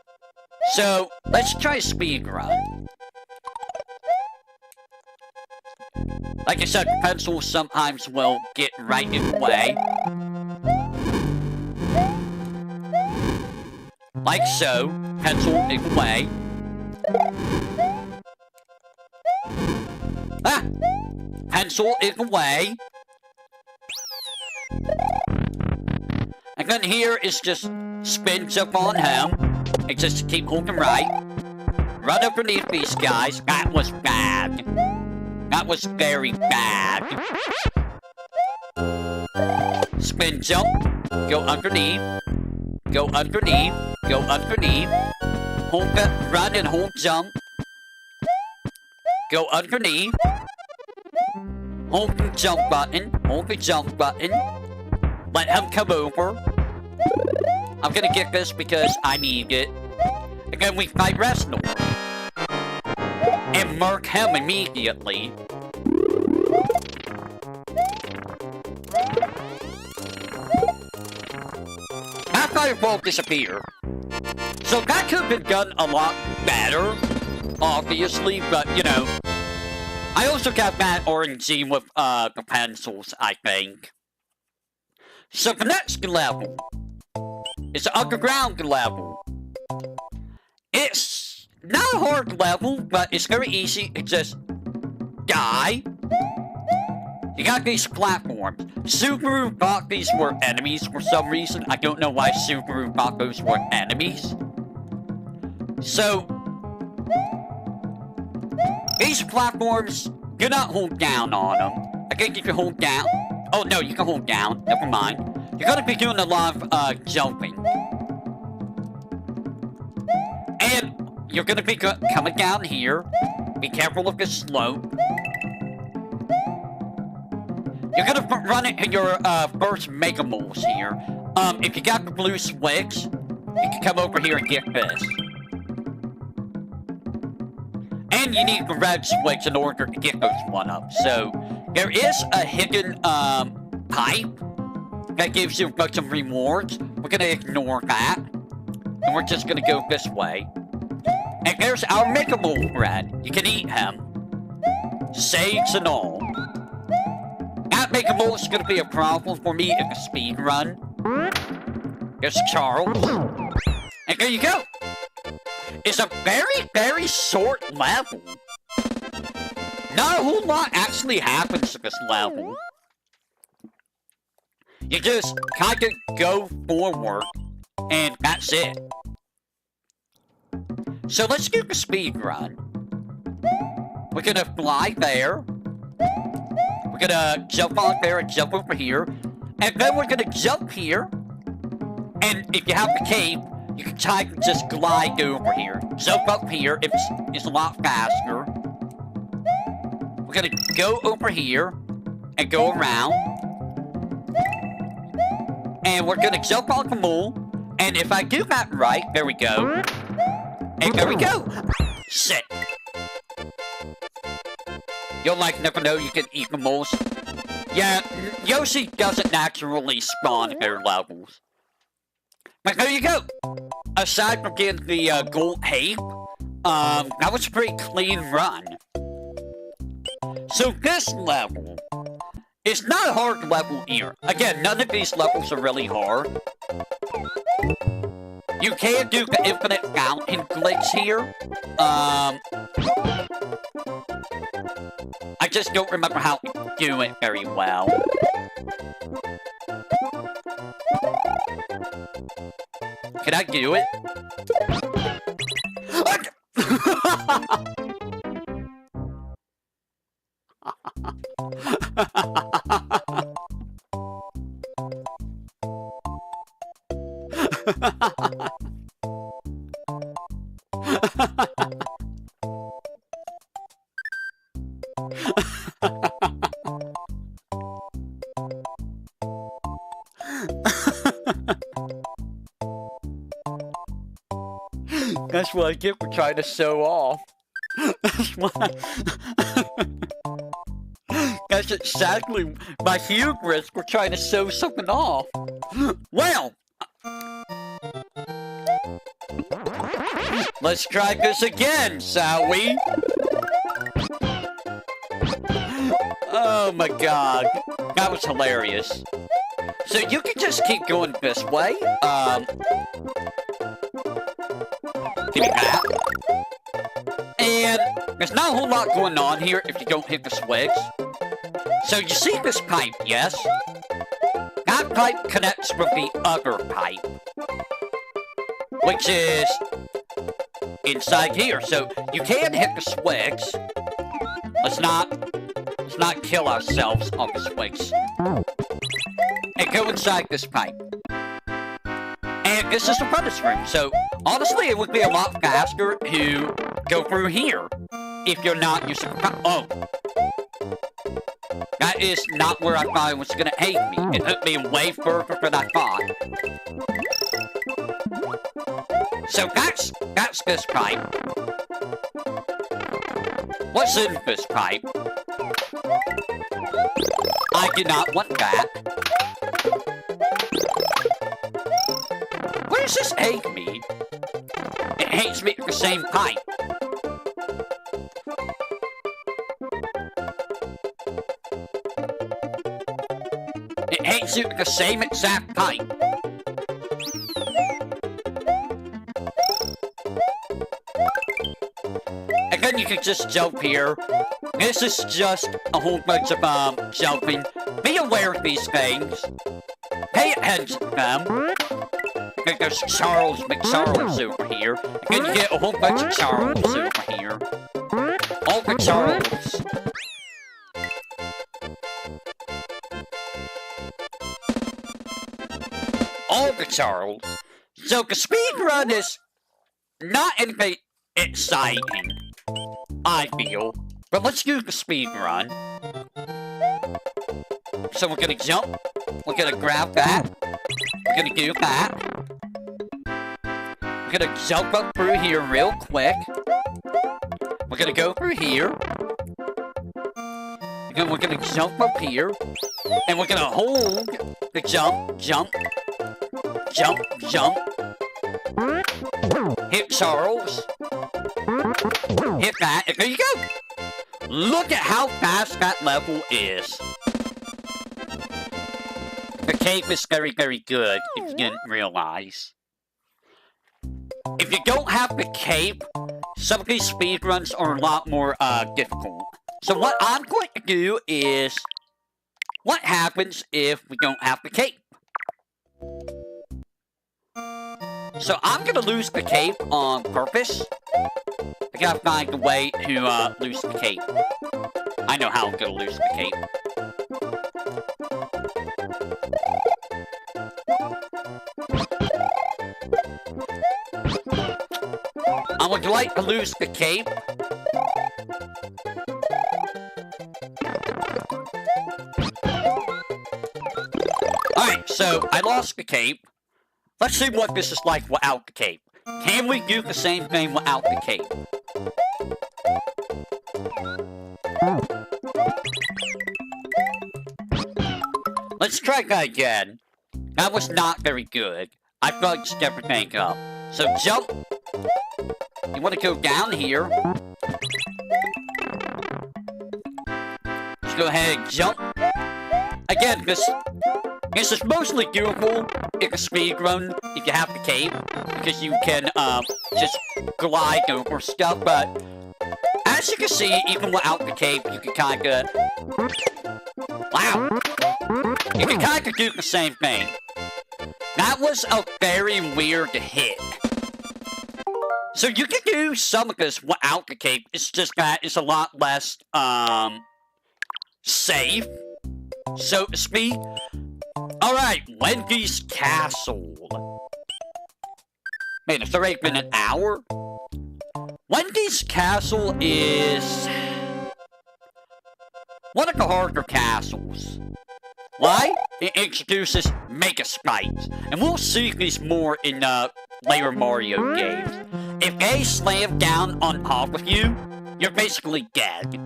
So, let's try speedrun. Like I said, pencils sometimes will get right in the way. Like so, pencil in the way. Ah! Pencil in the way. And then here is just spin jump on him. And just keep holding right. Run underneath these guys. That was bad. That was very bad. Spin jump. Go underneath. Go underneath. Go underneath. Hold that. Run and hold jump. Go underneath. Hold the jump button. Hold the jump button. Let him come over. I'm gonna get this because I need it. And then we fight Resnor. And murk him immediately. That fireball disappeared. So that could have been done a lot better, obviously, but you know. I also got that orangey with the pencils, I think. So the next level is the underground level. It's not a hard level, but it's very easy to just die. You got these platforms. Subaru thought these were enemies for some reason. I don't know why Subaru thought those were enemies. So, these platforms, do not hold down on them. I think you can hold down. Oh, no, you can hold down. Never mind. You're going to be doing a lot of jumping. And you're going to be coming down here. Be careful of the slope. You're going to run into your first Mega Moles here. If you got the blue swigs, you can come over here and get this. And you need the red swigs in order to get those 1-ups. So, there is a hidden pipe that gives you a bunch of rewards. We're going to ignore that. And we're just going to go this way. And there's our Mega Mole friend. You can eat him. Sage and all. That Mega Mole is going to be a problem for me in the speed run. There's Charles. And there you go. It's a very, very short level. Not a whole lot actually happens to this level. You just kind of go forward, and that's it. So let's do the speed run. We're gonna fly there. We're gonna jump on there and jump over here. And then we're gonna jump here. And if you have the cape, you can try to just glide over here. Jump up here, it's a lot faster. We're gonna go over here and go around. And we're gonna jump on the mole. And if I do that right, there we go. And there we go! Shit! You'll never know you can eat the moles. Yeah, Yoshi doesn't naturally spawn their levels. But there you go! Aside from getting the gold tape, that was a pretty clean run. So this level, it's not a hard level here. Again, none of these levels are really hard. You can do the infinite fountain glitch here. I just don't remember how to do it very well. Can I do it? That's what I get for trying to show off. That's why. That's exactly my hubris for trying to show something off. Well, let's try this again, shall we? Oh my god, that was hilarious. So you can just keep going this way. Give me that. And there's not a whole lot going on here if you don't hit the swigs. So you see this pipe, yes? That pipe connects with the other pipe, which is inside here. So you can hit the swigs. Let's not kill ourselves on the swigs. And go inside this pipe. And this is the bonus room, so honestly it would be a lot faster to go through here if you're not using oh. That is not where I thought it was gonna take me. It took me way further than I thought. So that's this pipe. What's in this pipe? I do not want that. Where does this take me? It takes me to the same pipe. It takes you to the same exact pipe. And then you can just jump here. This is just a whole bunch of, jumping. Be aware of these things. Pay attention to them. Okay, there's Charles McCharles over here. And you get a whole bunch of Charles over here. All the Charles. All the Charles. So the speedrun is not anything exciting, I feel. But let's do the speedrun. So we're gonna jump. We're gonna grab that. We're gonna do that. We're gonna jump up through here real quick. We're gonna go through here. And then we're gonna jump up here. And we're gonna hold the jump, jump, jump, jump. Hit Charles. Hit that, and there you go! Look at how fast that level is. The cape is very, very good, if you didn't realize. If you don't have the cape, some of these speedruns are a lot more, difficult. So what I'm going to do is... what happens if we don't have the cape? So I'm gonna lose the cape on purpose. I gotta find a way to lose the cape. I know how I'm gonna lose the cape. I would like to lose the cape. Alright, so I lost the cape. Let's see what this is like without the cape. Can we do the same thing without the cape? Let's try that again. That was not very good. I fudged everything up. So jump. You want to go down here. Let's go ahead and jump. Again, this is mostly doable in a speedrun if you have the cape, because you can just glide over stuff, but as you can see, even without the cape, you can kinda... wow! You can kinda do the same thing. That was a very weird hit. So you can do some of this without the cape, it's just that it's a lot less, safe, so to speak. Alright, Wendy's Castle. Man, it's already been an hour? Wendy's Castle is... one of the harder castles. Why? It introduces Mega Spikes. And we'll see these more in later Mario games. If they slam down on top of you, you're basically dead.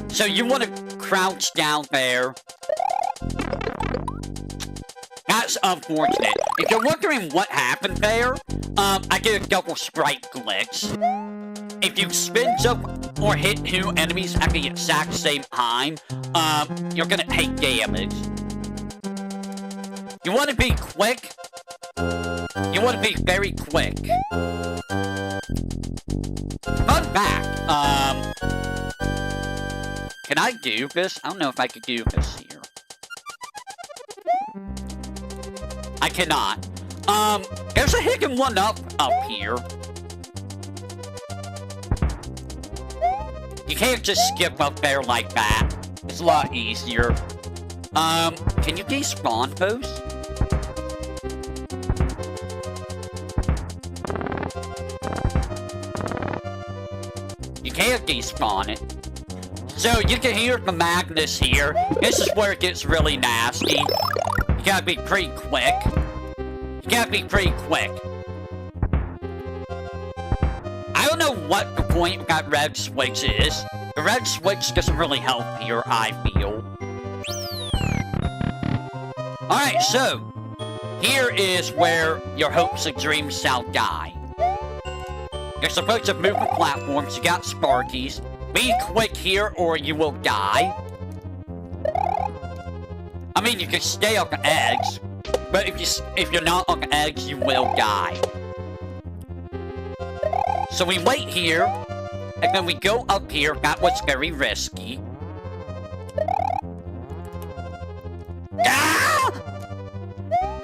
So you want to crouch down there. That's unfortunate. If you're wondering what happened there, I did a double sprite glitch. If you spin jump or hit two enemies at the exact same time, you're gonna take damage. You want to be quick. You want to be very quick. Fun fact, can I do this? I don't know if I could do this here. I cannot. There's a hidden one up here. You can't just skip up there like that. It's a lot easier. Can you despawn those? You can't despawn it. So you can hear the Magnus here. This is where it gets really nasty. You gotta be pretty quick. You gotta be pretty quick. I don't know what the point of that red switch is. The red switch doesn't really help here, I feel. Alright, so here is where your hopes and dreams shall die. There's a bunch of moving platforms. You got Sparkies. Be quick here or you will die. I mean, you can stay on the eggs, but if you're not on the eggs, you will die. So we wait here, and then we go up here. That was very risky. Ah!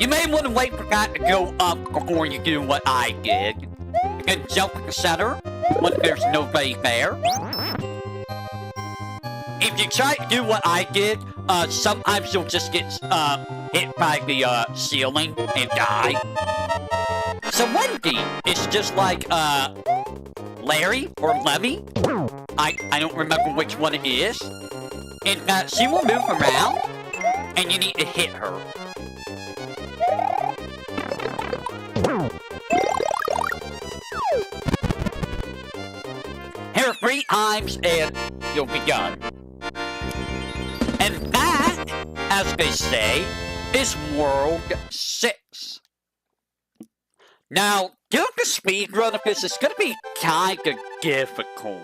You may want to wait for that to go up before you do what I did. You can jump to the center when there's nobody there. If you try to do what I did, sometimes you'll just get hit by the ceiling and die. So Wendy is just like Larry or Levy. I don't remember which one it is. And she will move around, and you need to hit her. Hit her 3 times, and you'll be done. And that, as they say, is World 6. Now, doing the speedrun of this is going to be kind of difficult.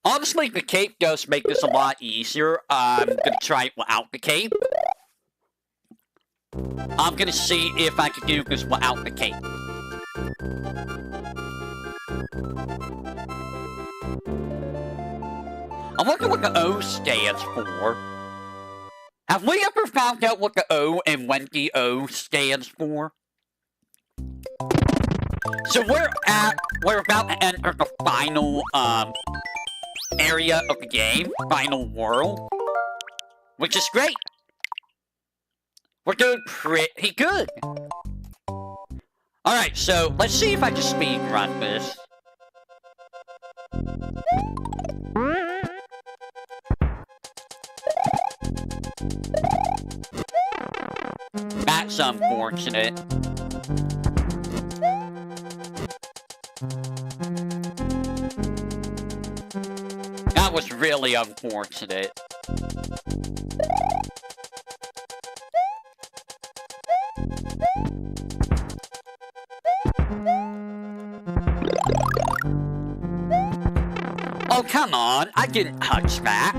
Honestly, the cape does make this a lot easier. I'm going to try it without the cape. I'm going to see if I can do this without the cape. I wonder what the O stands for. Have we ever found out what the O in Wendy O stands for? So we're about to enter the final, area of the game, final world, which is great. We're doing pretty good. Alright, so let's see if I can speedrun this. That's unfortunate. That was really unfortunate. Oh, come on. I didn't touch that.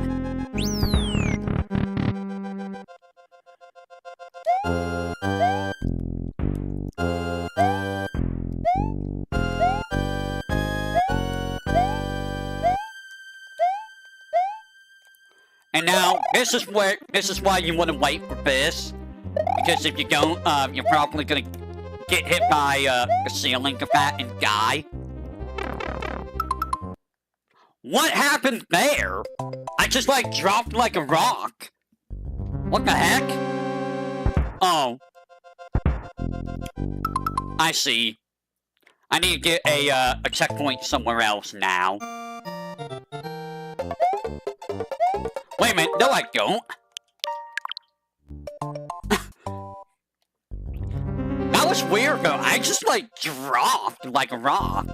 And now, this is why you want to wait for this. Because if you don't, you're probably gonna get hit by, the ceiling of that and die. What happened there? I just, like, dropped like a rock. What the heck? Oh. I see. I need to get a checkpoint somewhere else now. Wait a minute, no I don't. That was weird though, I just like dropped like a rock.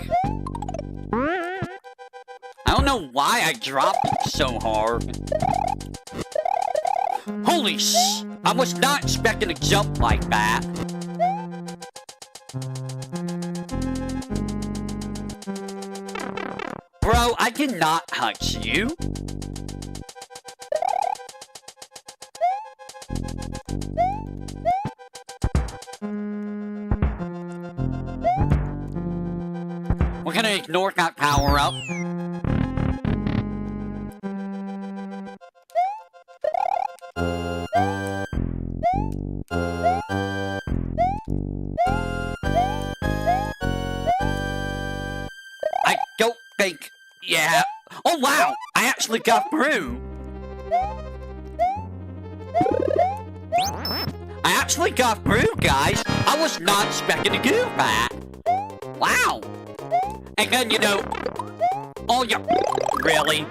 I don't know why I dropped it so hard. Holy sh! I was not expecting to jump like that. Bro, I did not touch you. We're gonna ignore that power-up. I don't think... Yeah. Oh, wow! I actually got through! I actually got through, guys! I was not expecting to do that! Wow! And then, you know... all your... Really?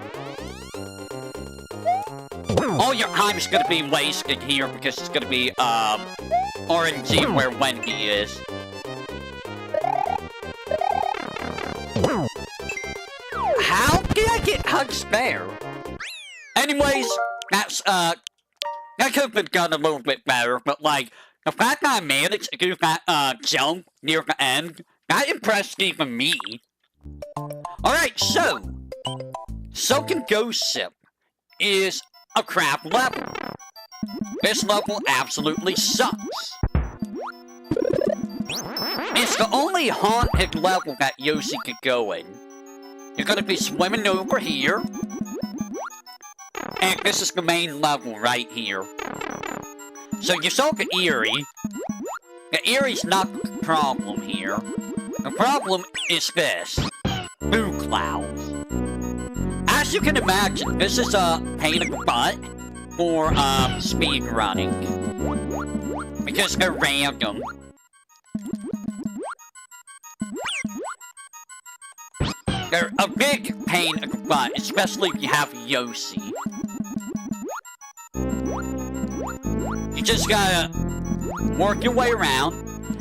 All your time is gonna be wasted here because it's gonna be, RNG where Wendy is. How did I get hugs there? Anyways, that's, that could have been done a little bit better, but, like, the fact that I managed to do that, jump near the end, that impressed even me. Alright, so... Soaking Ghost Ship is a crap level. This level absolutely sucks. It's the only haunted level that Yoshi could go in. You're gonna be swimming over here. And this is the main level right here. So you saw the Eerie. The Eerie's not the problem here. The problem is this. Boo clouds. As you can imagine, this is a pain in the butt for speedrunning. Because they're random. They're a big pain in the butt, especially if you have Yoshi. You just gotta work your way around,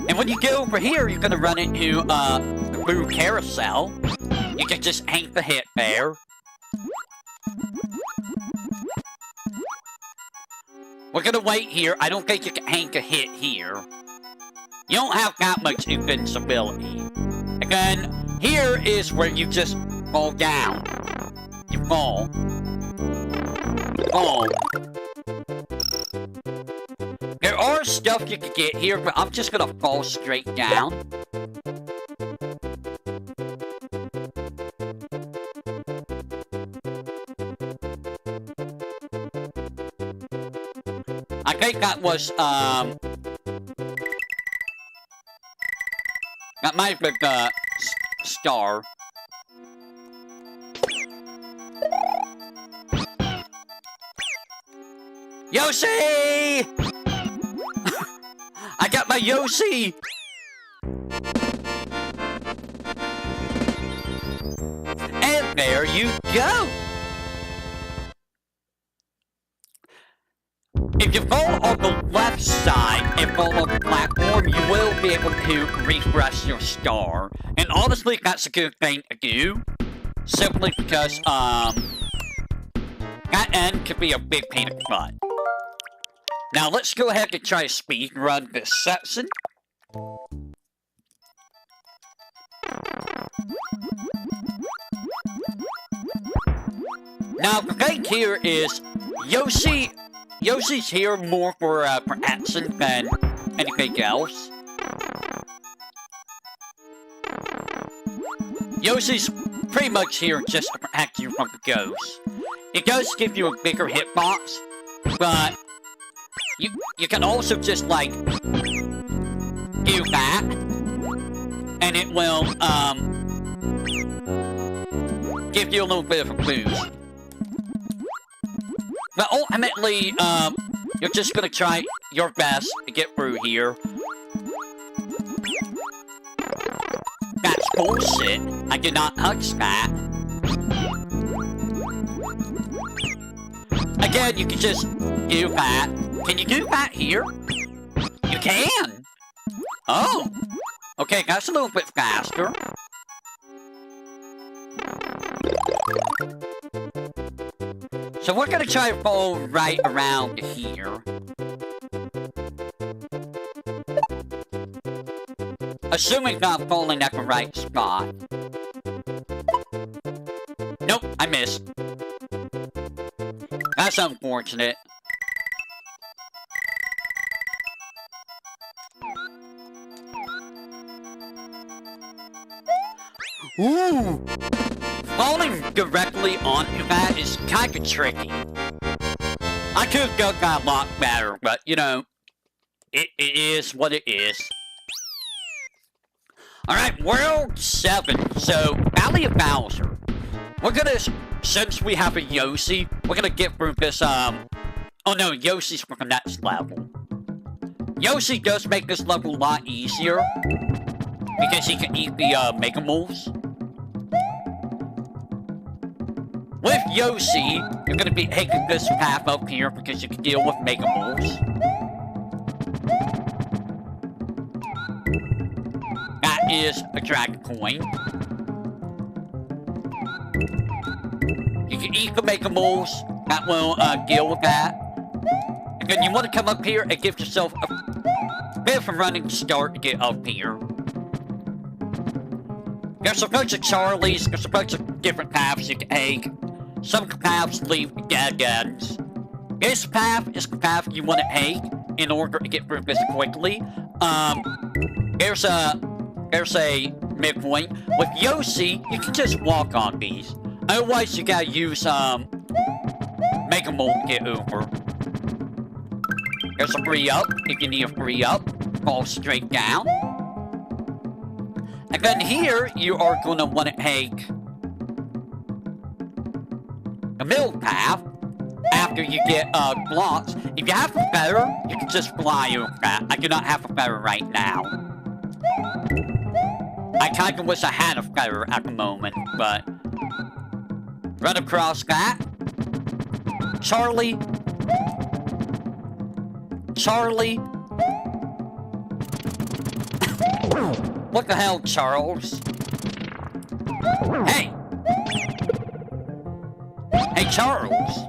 and when you go over here, you're gonna run into the Boo Carousel. You can just hang the hit there. We're gonna wait here. I don't think you can hang a hit here. You don't have that much invincibility. And then, here is where you just fall down. You fall. Fall. There are stuff you can get here, but I'm just gonna fall straight down. I think that was, that might have been the star. Yoshi! I got my Yoshi! And there you go! If you fall on the left side and fall on the platform, you will be able to refresh your star. And honestly, that's a good thing to do. Simply because, that end could be a big pain in the butt. Now, let's go ahead and try to speedrun this section. Now, the thing here is, Yoshi's here more for action than anything else. Yoshi's pretty much here just to protect you from the ghosts. It does give you a bigger hitbox, but you can also just, like, do that, and it will, give you a little bit of a boost. But ultimately, you're just gonna try your best to get through here. That's bullshit. I did not touch that. Again, you can just do that. Can you do that here? You can! Oh! Okay, that's a little bit faster. So we're gonna try to fall right around here. Assuming not falling at the right spot. Nope, I missed. That's unfortunate. Ooh! Falling directly onto that is kinda tricky. I could've done that a lot better, but, you know, it is what it is. Alright, World 7. So, Valley of Bowser. We're gonna, since we have a Yoshi, we're gonna get through this, oh no, Yoshi's for the next level. Yoshi does make this level a lot easier, because he can eat the, Mega Moves. With Yoshi, you're gonna be taking this path up here because you can deal with Mega Moves. That is a Dragon Coin. You can eat the Mega Moves. That will deal with that. And then you want to come up here and give yourself a bit of a running start to get up here. There's a bunch of Charlies. There's a bunch of different paths you can take. Some paths leave dead ends. This path is the path you want to take in order to get through this quickly. There's a there's a midpoint. With Yoshi, you can just walk on these. Otherwise, you gotta use, Mega Mole to get over. There's a free up, if you need a free up. Fall straight down. And then here, you are gonna wanna take the middle path after you get, blocks. If you have a feather, you can just fly over that. I do not have a feather right now. I kinda wish I had a feather at the moment, but... Run across that. Charlie. What the hell, Charles? Hey! Hey, Charles!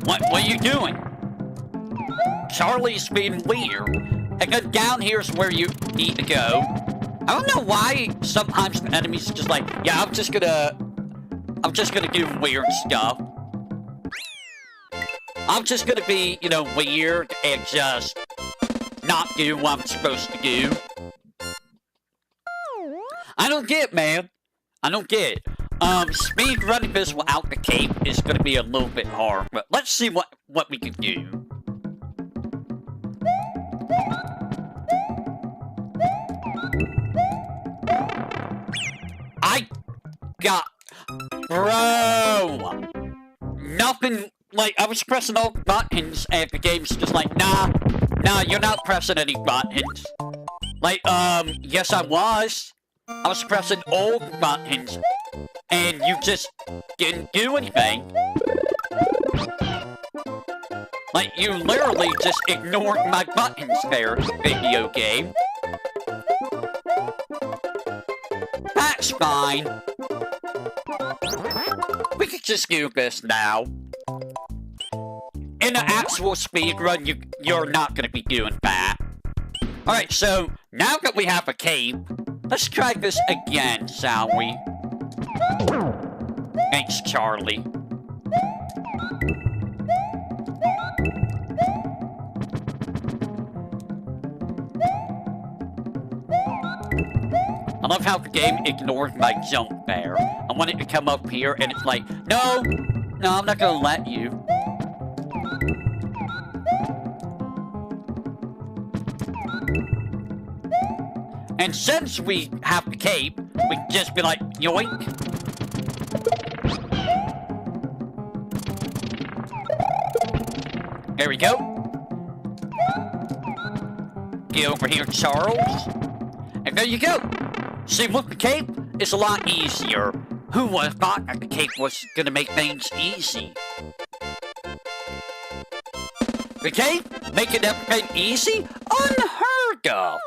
What are you doing? Charlie's being weird. And then down here's where you need to go. I don't know why sometimes the enemies are just like, yeah, I'm just gonna do weird stuff. I'm just gonna be, you know, weird and just not do what I'm supposed to do. I don't get it, man. I don't get it. Speed running this without the cape is gonna be a little bit hard, but let's see what we can do. Bro! Nothing, like, I was pressing all buttons, and the game's just like, nah, you're not pressing any buttons. Like, yes I was. I was pressing all the buttons, and you just didn't do anything. Like, you literally just ignored my buttons there, video game. That's fine. We could just do this now. In an actual speedrun, you're not gonna be doing that. Alright, so now that we have a cape, let's try this again, shall we? Thanks, Charlie. I love how the game ignored my jump there. I want it to come up here, and it's like, no, I'm not gonna let you. And since we have the cape, we can just be like, yoink. There we go. Get over here, Charles. And there you go. See, with the cape, it's a lot easier. Who would have thought that the cape was gonna make things easy? The cape? Making everything easy? Unheard of!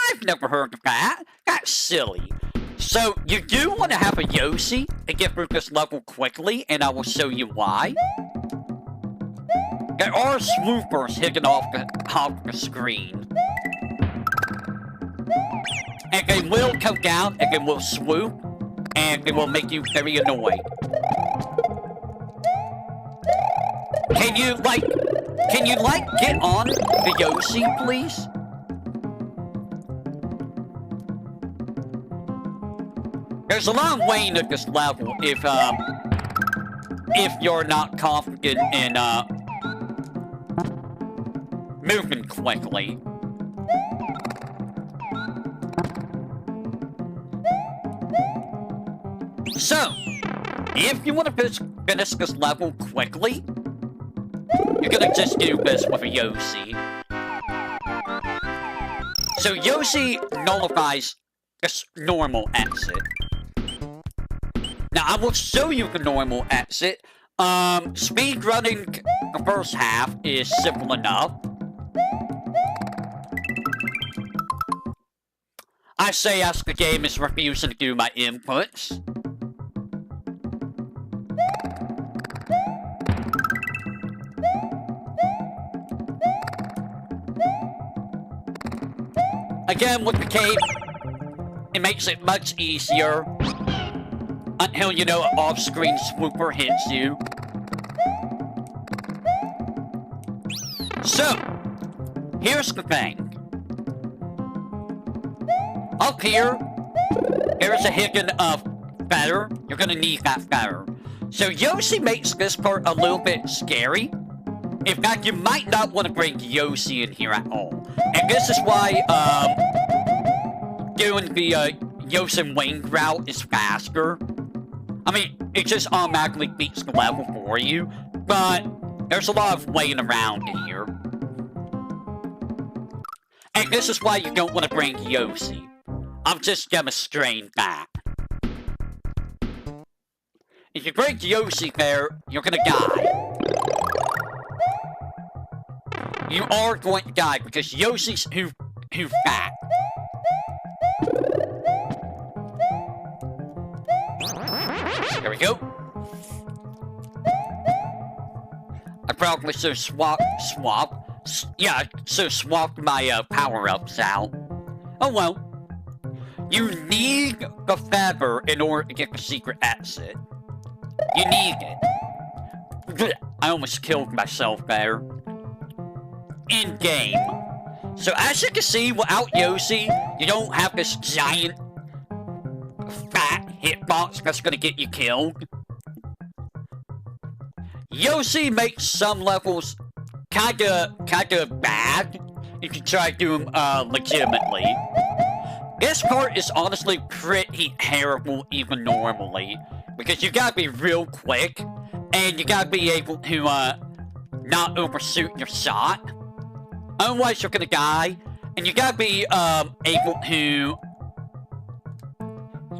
I've never heard of that. That's silly. So, you do want to have a Yoshi to get through this level quickly, and I will show you why. There are swoopers hidden off the screen. And they will come down, and they will swoop, and they will make you very annoyed. Can you, get on the Yoshi, please? There's a long way into this level if you're not confident in, moving quickly. So, if you want to finish this level quickly, you're gonna just do this with a Yoshi. So Yoshi nullifies this normal exit. Now I will show you the normal exit. Speedrunning the first half is simple enough. I say as the game is refusing to do my inputs. Again, with the cape, it makes it much easier. Until, you know, an off-screen swooper hits you. So, here's the thing. Up here, there's a hidden feather. You're gonna need that feather. So Yoshi makes this part a little bit scary. In fact, you might not want to bring Yoshi in here at all. And this is why, doing the, Yoshi Wing route is faster. I mean, it just automatically beats the level for you, but there's a lot of waiting around here. And this is why you don't want to bring Yoshi. I'm just demonstrating that. If you bring Yoshi there, you're gonna die. You are going to die because Yoshi's who fat. There we go. I probably should swap my power-ups out. Oh well. You need the feather in order to get the secret exit. You need it. I almost killed myself there. In-game. So as you can see, without Yoshi, you don't have this giant fat hitbox that's gonna get you killed. Yoshi makes some levels kinda bad if you try to do them legitimately. This part is honestly pretty terrible even normally, because you gotta be real quick, and you gotta be able to not overshoot your shot. Otherwise you're gonna die, and you gotta be able to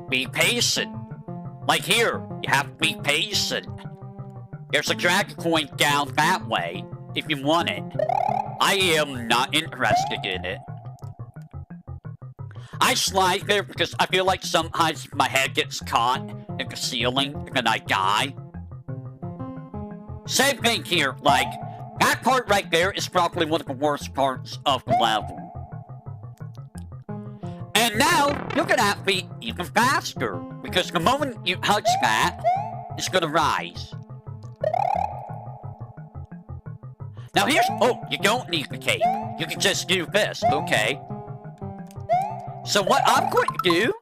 be patient. Like here, you have to be patient. There's a dragon coin down that way, if you want it. I am not interested in it. I slide there because I feel like sometimes my head gets caught in the ceiling and I die. Same thing here, like, that part right there is probably one of the worst parts of the level. And now, you're gonna have to be even faster, because the moment you touch that, it's gonna rise. Now here's, oh, you don't need the cape. You can just do this, okay. So what I'm going to do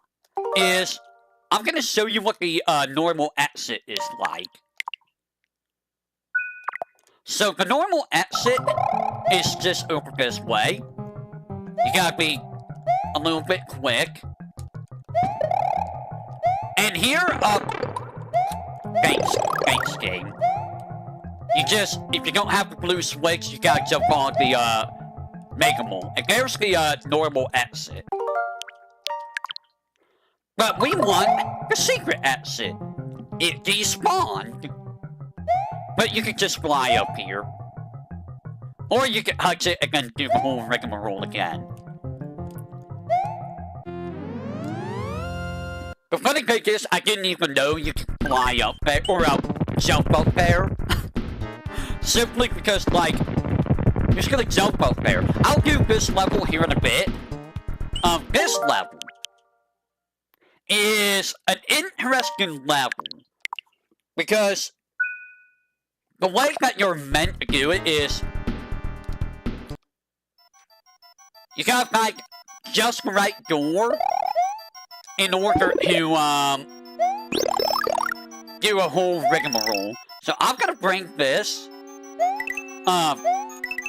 is, I'm going to show you what the normal exit is like. So the normal exit is just over this way. You gotta be a little bit quick. And here, thanks game. You just, if you don't have the blue switch, you gotta jump on the Mega Mole. And there's the normal exit. But we want the secret exit. It despawned. But you can just fly up here. Or you can touch it and then do the whole rigmarole again. The funny thing is, I didn't even know you could fly up there, or jump up there. Simply because, like, you're just gonna jump up there. I'll do this level here in a bit. This level is an interesting level. Because the way that you're meant to do it is, you gotta find just the right door in order to, do a whole rigmarole. So I'm gonna bring this,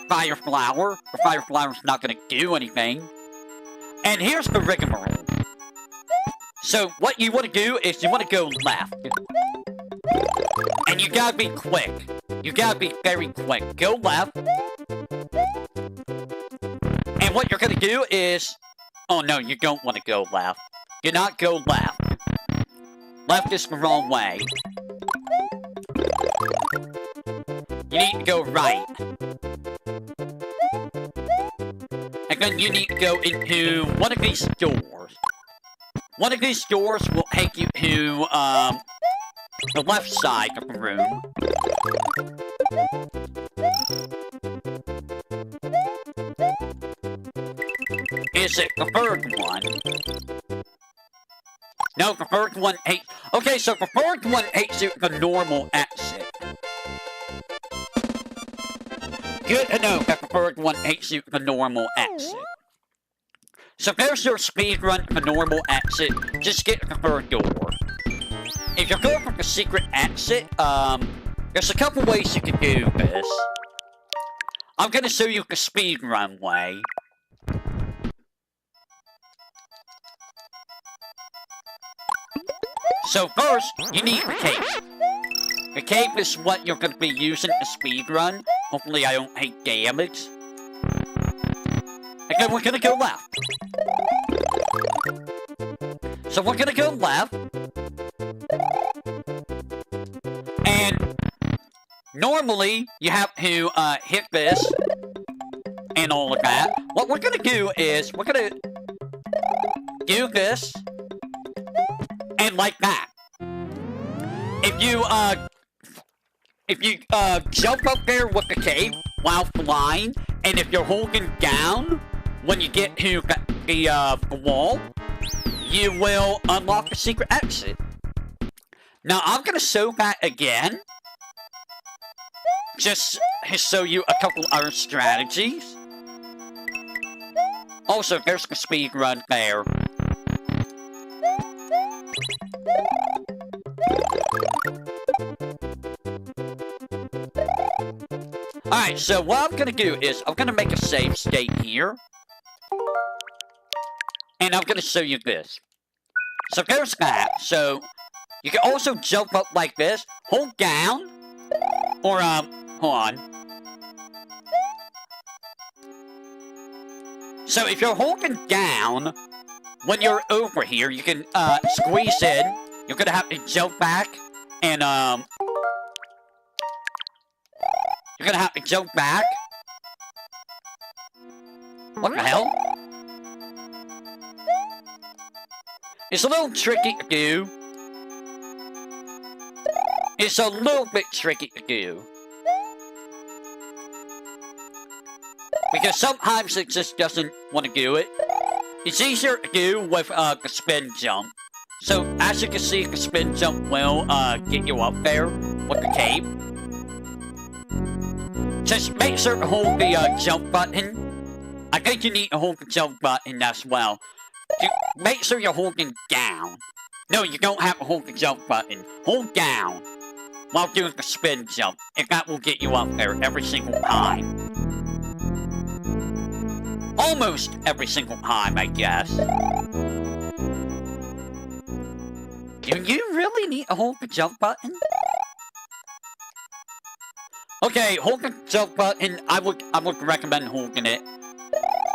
Fire Flower. The Fire Flower's not gonna do anything. And here's the rigmarole. So what you wanna do is you wanna go left. And you gotta be quick. You gotta be very quick. Go left. And what you're gonna do is... Oh no, you don't want to go left. Do not go left. Left is the wrong way. You need to go right. And then you need to go into one of these doors. One of these doors will take you to, the left side of the room. Is it the third one? No, the third one takes... Okay, so the third one takes you the normal exit. good to know that the third one takes you to the normal exit. So there's your speedrun to the normal exit. Just get to the third door. If you're going from the secret exit, there's a couple ways you can do this. I'm gonna show you the speedrun way. So first, you need the cape. The cape is what you're gonna be using to speedrun. Hopefully I don't take damage. And then we're gonna go left. So we're gonna go left. And normally, you have to hit this and all of that. What we're gonna do is, we're gonna do this and like that. If you jump up there with the cape while flying, and if you're holding down when you get to the wall, you will unlock the secret exit. Now, I'm gonna show that again, just to show you a couple other strategies. Also, there's the speed run there. Alright, so what I'm gonna do is, I'm gonna make a save state here. And I'm gonna show you this. So there's that. So, you can also jump up like this, hold down, or, hold on. So if you're holding down, when you're over here, you can, squeeze in. You're gonna have to jump back, and, you're gonna have to jump back. What the hell? It's a little tricky to do. It's a little bit tricky to do. Because sometimes it just doesn't want to do it. It's easier to do with the spin jump. So as you can see, the spin jump will get you up there with the cape. Just make sure to hold the jump button. I think you need to hold the jump button as well. Make sure you're holding down. No, you don't have to hold the jump button. Hold down while doing the spin jump, and that will get you up there every single time. Almost every single time, I guess. Do you really need to hold the jump button? Okay, hold the jump button. I would recommend holding it.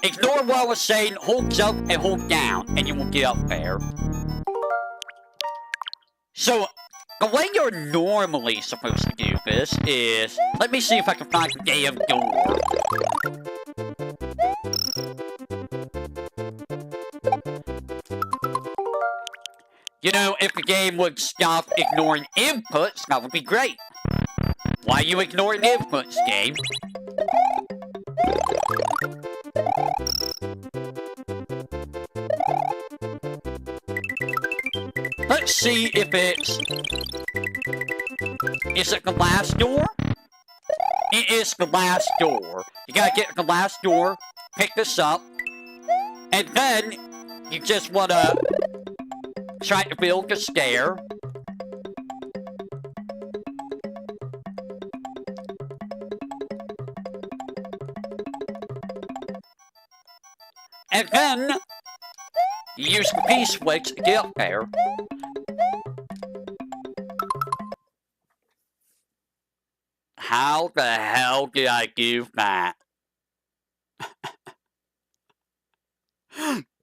Ignore what I was saying. Hold jump and hold down, and you will get up there. So, the way you're normally supposed to do this is... Let me see if I can find the damn door. You know, if the game would stop ignoring inputs, that would be great. Why are you ignoring inputs, game? Let's see if it's... Is it the last door? It is the last door. You gotta get the last door, pick this up, and then you just wanna try to build a stair. And then you use the P-switch to get up there. How the hell did I do that?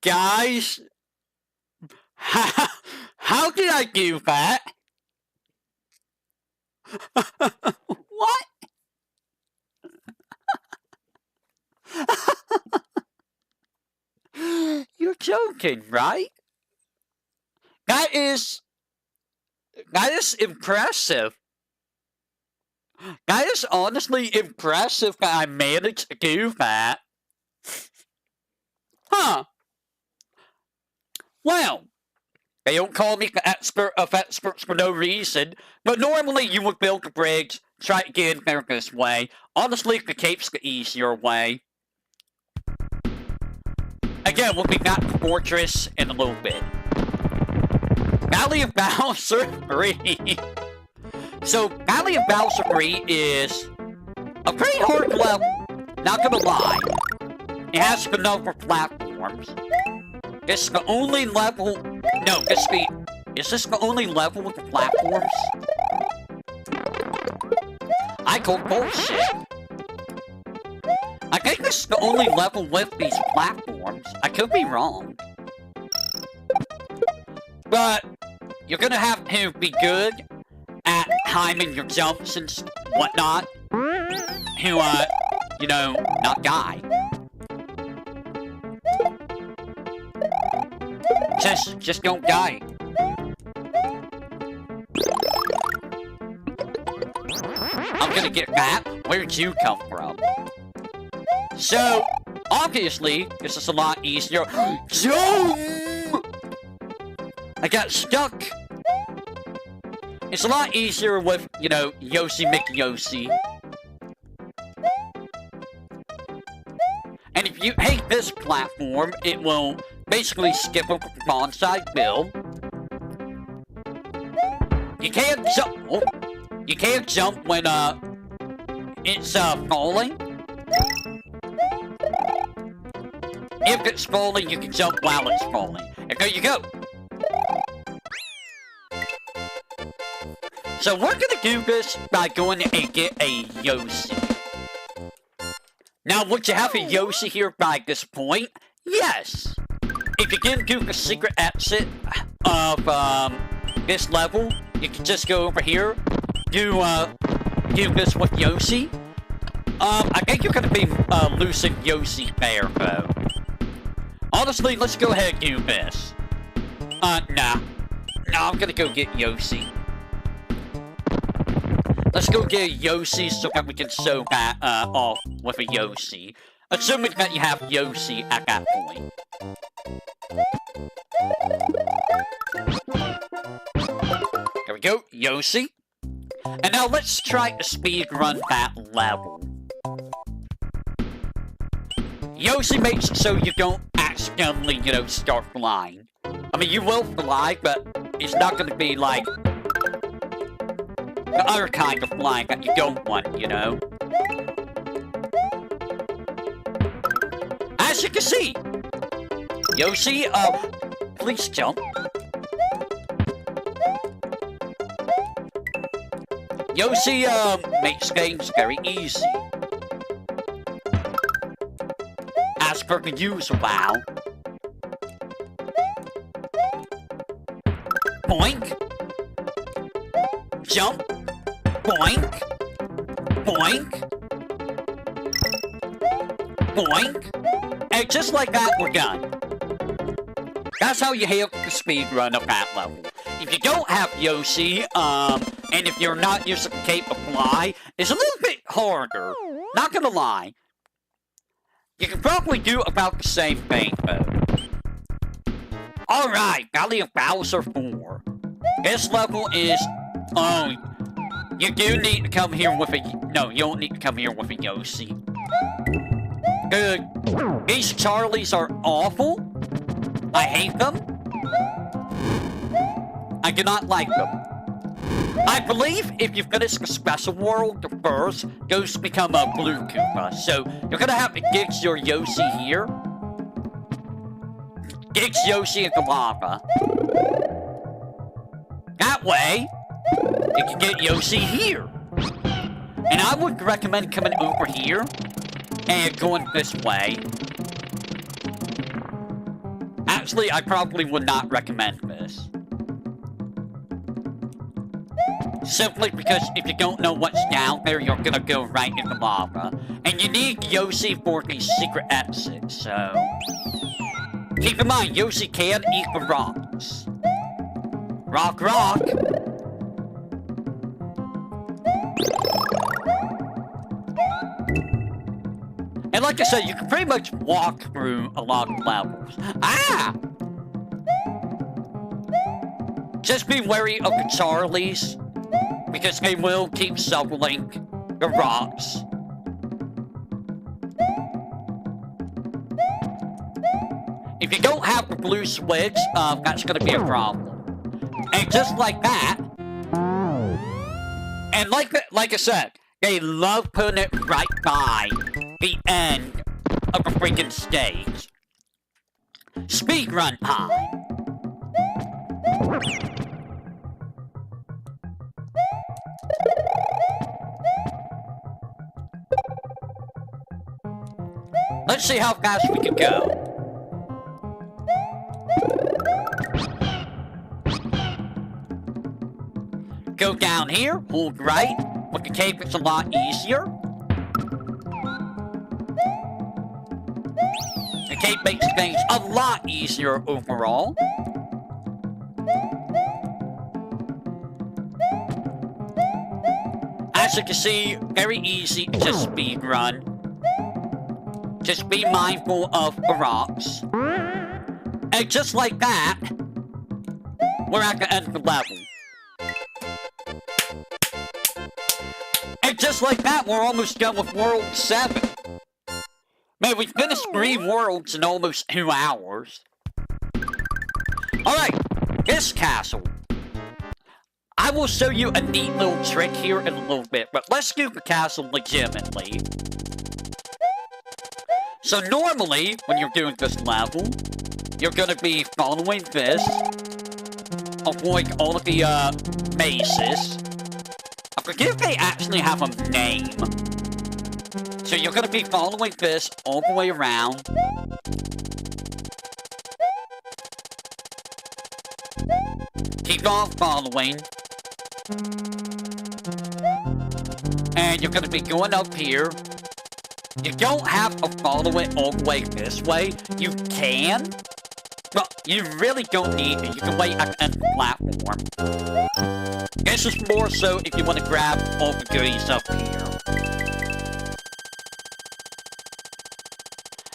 Guys, how did I do that? What? You're joking, right? That is impressive. That is honestly impressive that I managed to do that. Huh. Well, they don't call me the expert of experts for no reason, but normally you would build a bridge try to get in there this way. Honestly, the cape's the easier way. Again, we'll be back to Fortress in a little bit. Valley of Bowser 3. So, Valley of Bowser 3 is a pretty hard level. Not gonna lie. It has the number of platforms. It's the only level... No, it's the... Is this the only level with the platforms? I call bullshit. I think this is the only level with these platforms. I could be wrong. But you're gonna have to be good at timing your jumps and whatnot to, you know, not die. Just don't die. I'm gonna get that. Where'd you come from? So, obviously, this is a lot easier. Jump! I got stuck. It's a lot easier with, you know, Yoshi McYoshi. And if you hate this platform, it will basically skip over the bonsai bill. You can't jump. Oh, you can't jump when it's falling. If it's falling, you can jump while it's falling. And there you go. So we're gonna do this by going and get a Yoshi. Now, would you have a Yoshi here by this point? Yes. If you can do the secret exit of this level, you can just go over here, do this with Yoshi. I think you're gonna be losing Yoshi there, though. Honestly, let's go ahead and do this. Nah. No, I'm gonna go get Yoshi. Let's go get a Yoshi so that we can show that off with a Yoshi. Assuming that you have Yoshi at that point. There we go, Yoshi. And now let's try to speedrun that level. Yoshi makes it so you don't accidentally, you know, start flying. I mean, you will fly, but it's not gonna be like the other kind of flying that you don't want, you know? As you can see, Yoshi, please jump. Yoshi, makes things very easy. As per the usual, wow. Boink. Jump. Boink. Boink. Boink. And just like that, we're done. That's how you handle the speedrun of that level. If you don't have Yoshi, and if you're not using the cape of fly, it's a little bit harder. Not gonna lie. You can probably do about the same thing, though. Alright, Valley of Bowser 4. This level is... Oh, you do need to come here with a... No, you don't need to come here with a Yoshi. Good. These Charlies are awful. I hate them. I do not like them. I believe if you finish the special world, the first, those become a blue Koopa. So, you're gonna have to get your Yoshi here. Get Yoshi in the lava. That way, you can get Yoshi here. And I would recommend coming over here and going this way. Actually, I probably would not recommend this. Simply because if you don't know what's down there, you're gonna go right in the lava. And you need Yoshi for the secret exit, so... Keep in mind, Yoshi can eat the rocks. Rock, rock! And like I said, you can pretty much walk through a lot of levels. Ah! Just be wary of the Charlies because they will keep shoveling the rocks. If you don't have the blue switch, that's gonna be a problem. And just like that, and like I said, they love putting it right by the end of the freaking stage. Speedrun time. Let's see how fast we can go. Go down here, hold right. With the cave, it's a lot easier. The cave makes things a lot easier overall. As you can see, very easy to speedrun. Just be mindful of the rocks. And just like that, we're at the end of the level. And just like that, we're almost done with World 7. Man, we finished 3 worlds in almost 2 hours. Alright, this castle. I will show you a neat little trick here in a little bit, but let's do the castle legitimately. So normally, when you're doing this level, you're gonna be following this. Avoid all of the, mazes. I forget if they actually have a name. So you're gonna be following this all the way around. Keep on following. And you're gonna be going up here. You don't have to follow it all the way this way. You can. But you really don't need to. You can wait at the end of the platform. This is more so if you want to grab all the goodies up here.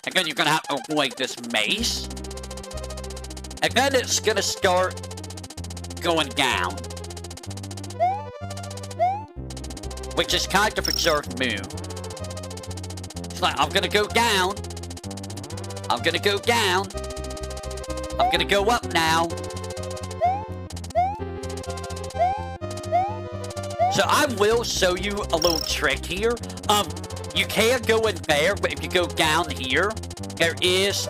And then you're gonna have to avoid this maze. And then it's gonna start going down. Which is kind of a jerk move. It's like, I'm gonna go down. I'm gonna go down. I'm gonna go up now. So I will show you a little trick here. You can go in there, but if you go down here, there is,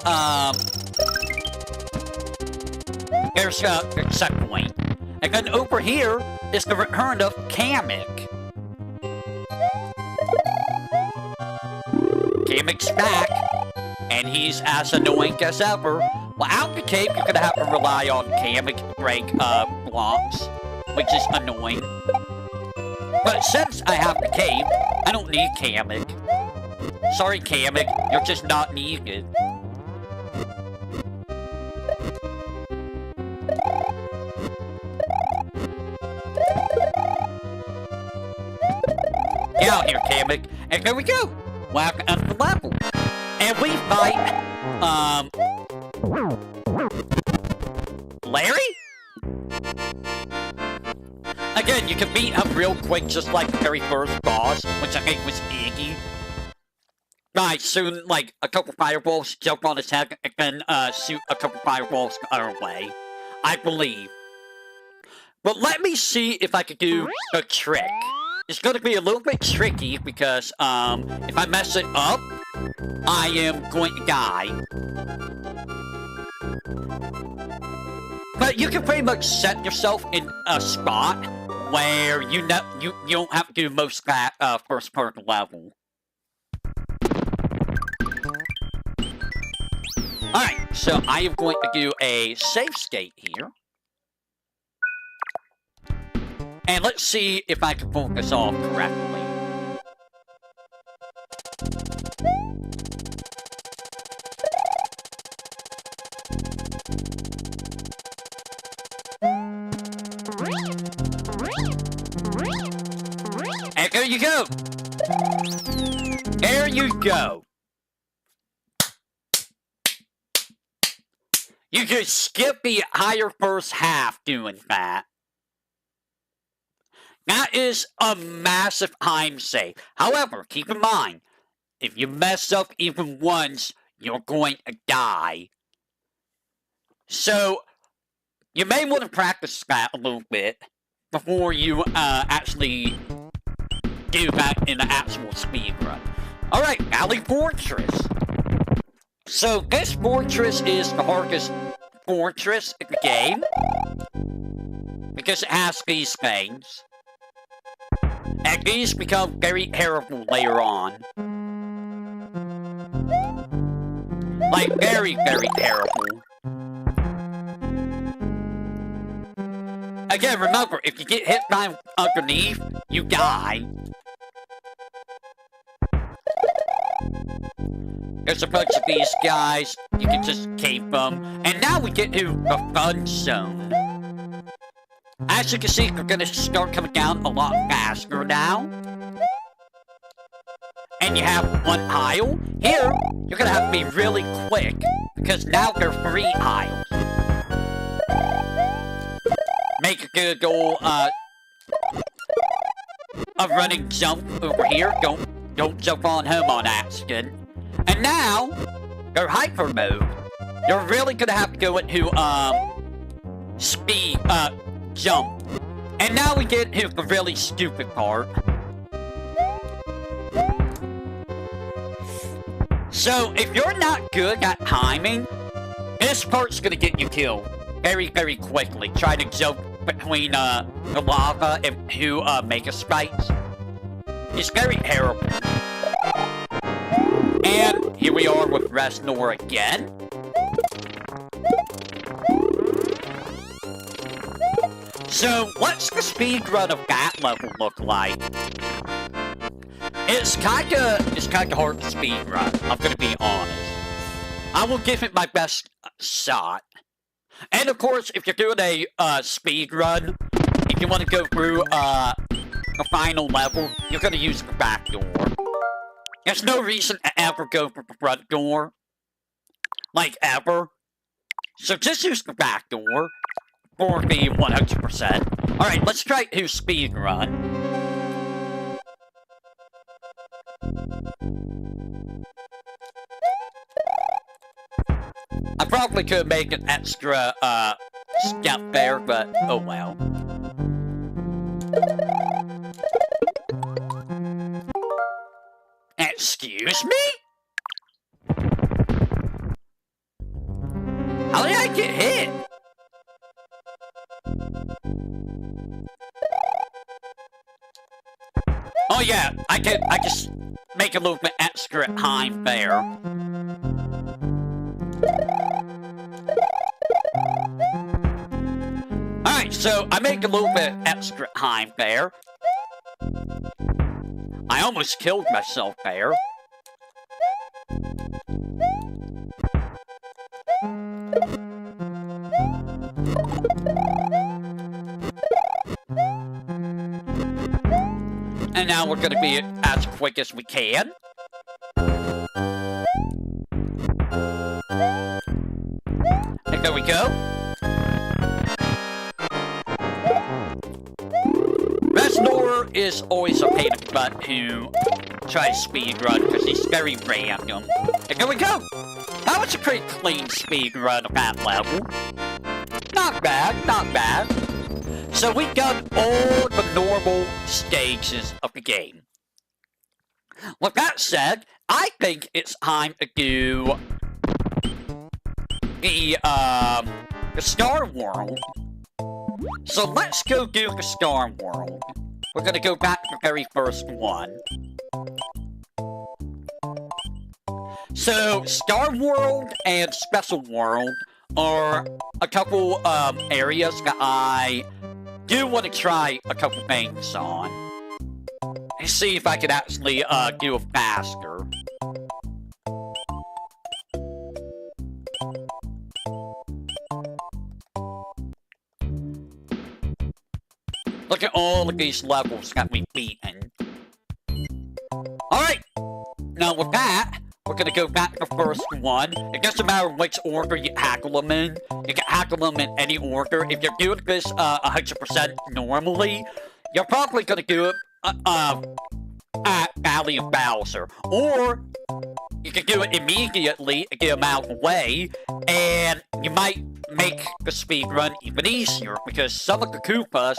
there's a checkpoint. And then over here is the return of Kamek. Kamek's back, and he's as annoying as ever. Without the cave, you're gonna have to rely on Kamek to break, blocks, which is annoying. But since I have the cave, I don't need Kamek. Sorry, Kamek, you're just not needed. Get out here, Kamek. And there we go. Whack at the level. And we fight, Larry? Again, you can beat him real quick, just like the very first boss, which I think was Iggy. Right, soon, like, a couple fireballs jump on his head, and then, shoot a couple fireballs the other way. I believe. But let me see if I could do a trick. It's gonna be a little bit tricky, because, if I mess it up, I am going to die. But you can pretty much set yourself in a spot where you don't have to do most of that first part of the level. Alright, so I am going to do a save state here. And let's see if I can pull this off correctly. And there you go! There you go! You could skip the entire first half doing that. That is a massive time save. However, keep in mind, if you mess up even once, you're going to die. So, you may want to practice that a little bit before you actually do that in the actual speedrun. Alright, Valley Fortress. So, this fortress is the hardest fortress in the game, because it has these things. And these become very terrible later on. Like, very, very terrible. Again, remember, if you get hit by underneath, you die. There's a bunch of these guys, you can just keep them. And now we get to the fun zone. As you can see, they're gonna start coming down a lot faster now. And you have one aisle. Here, you're gonna have to be really quick, because now there are 3 aisles. Make a good goal, a running jump over here. Don't jump on him on accident. And now, they're hyper mode. You're really gonna have to go into, speed, jump. And now we get to the really stupid part. So, if you're not good at timing, this part's gonna get you killed very, very quickly. Try to jump between, the lava and 2, mega spikes. It's very terrible. And here we are with Resnor again. So, what's the speedrun of that level look like? It's kinda hard to speedrun, I'm gonna be honest. I will give it my best shot. And of course, if you're doing a speedrun, if you want to go through a final level, you're gonna use the back door. There's no reason to ever go for the front door. Like, ever. So just use the back door for the 100%. Alright, let's try to speedrun. I probably could make an extra, step there, but oh well. Excuse me? How did I get hit? Oh yeah, I just make a little bit extra time there. Alright, so I make a little bit extra time there. I almost killed myself there. And now we're gonna be as quick as we can. And there we go. Resnor is always a pain in the butt to try speedrun because he's very random. And there we go! That was a pretty clean speedrun of that level. Not bad, not bad. So we've done all the normal stages of the game. With that said, I think it's time to do the Star World. So let's go do the Star World. We're gonna go back to the very first one. So, Star World and Special World are a couple areas that I do want to try a couple things on. And see if I can actually do it faster. Look at all of these levels that we've beaten. Alright! Now with that, we're gonna go back to the first one. It doesn't matter which order you tackle them in. You can tackle them in any order. If you're doing this 100% normally, you're probably gonna do it at Valley of Bowser. Or you can do it immediately and get him out of the way, and you might make the speedrun even easier, because some of the Koopas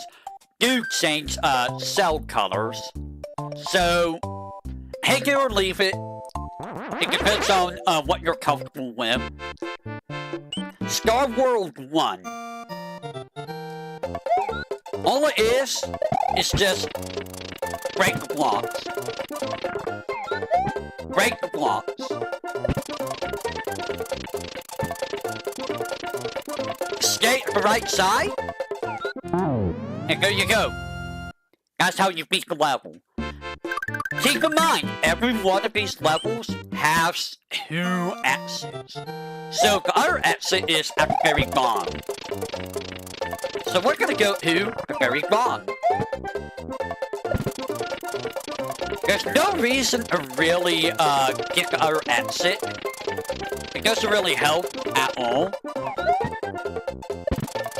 do change cell colors. So, take it or leave it. It depends on what you're comfortable with. Star World 1. All it is just break the blocks. Break the blocks. Skate to the right side. And there you go. That's how you beat the level. Keep in mind, every one of these levels has 2 exits. So the other exit is at the very bottom. So we're gonna go to the very bottom. There's no reason to really get the other exit. It doesn't really help at all.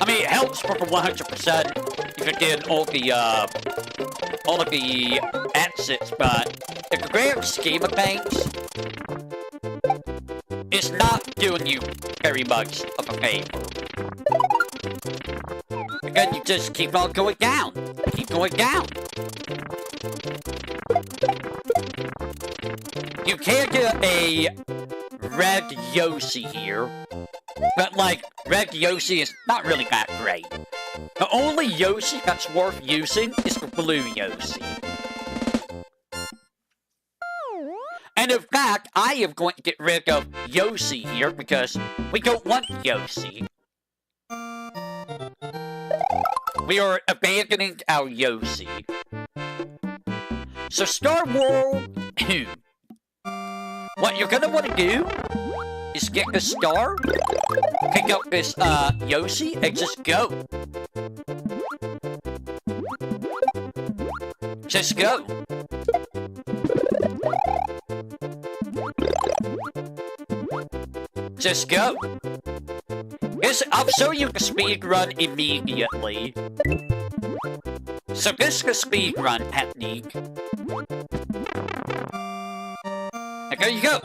I mean, it helps for 100% if you're getting all of the exits, but in the grand scheme of things, it's not doing you very much of a favor. Because you just keep on going down. Keep going down. You can get a red Yoshi here, but like, red Yoshi is not really that great. The only Yoshi that's worth using is the blue Yoshi. And in fact, I am going to get rid of Yoshi here because we don't want Yoshi. We are abandoning our Yoshi. So Star World 2. What you're gonna want to do is get the star, pick up this Yoshi, and just go. Just go. Just go. I'll show you the speedrun immediately. So this is the speedrun technique. And there you go.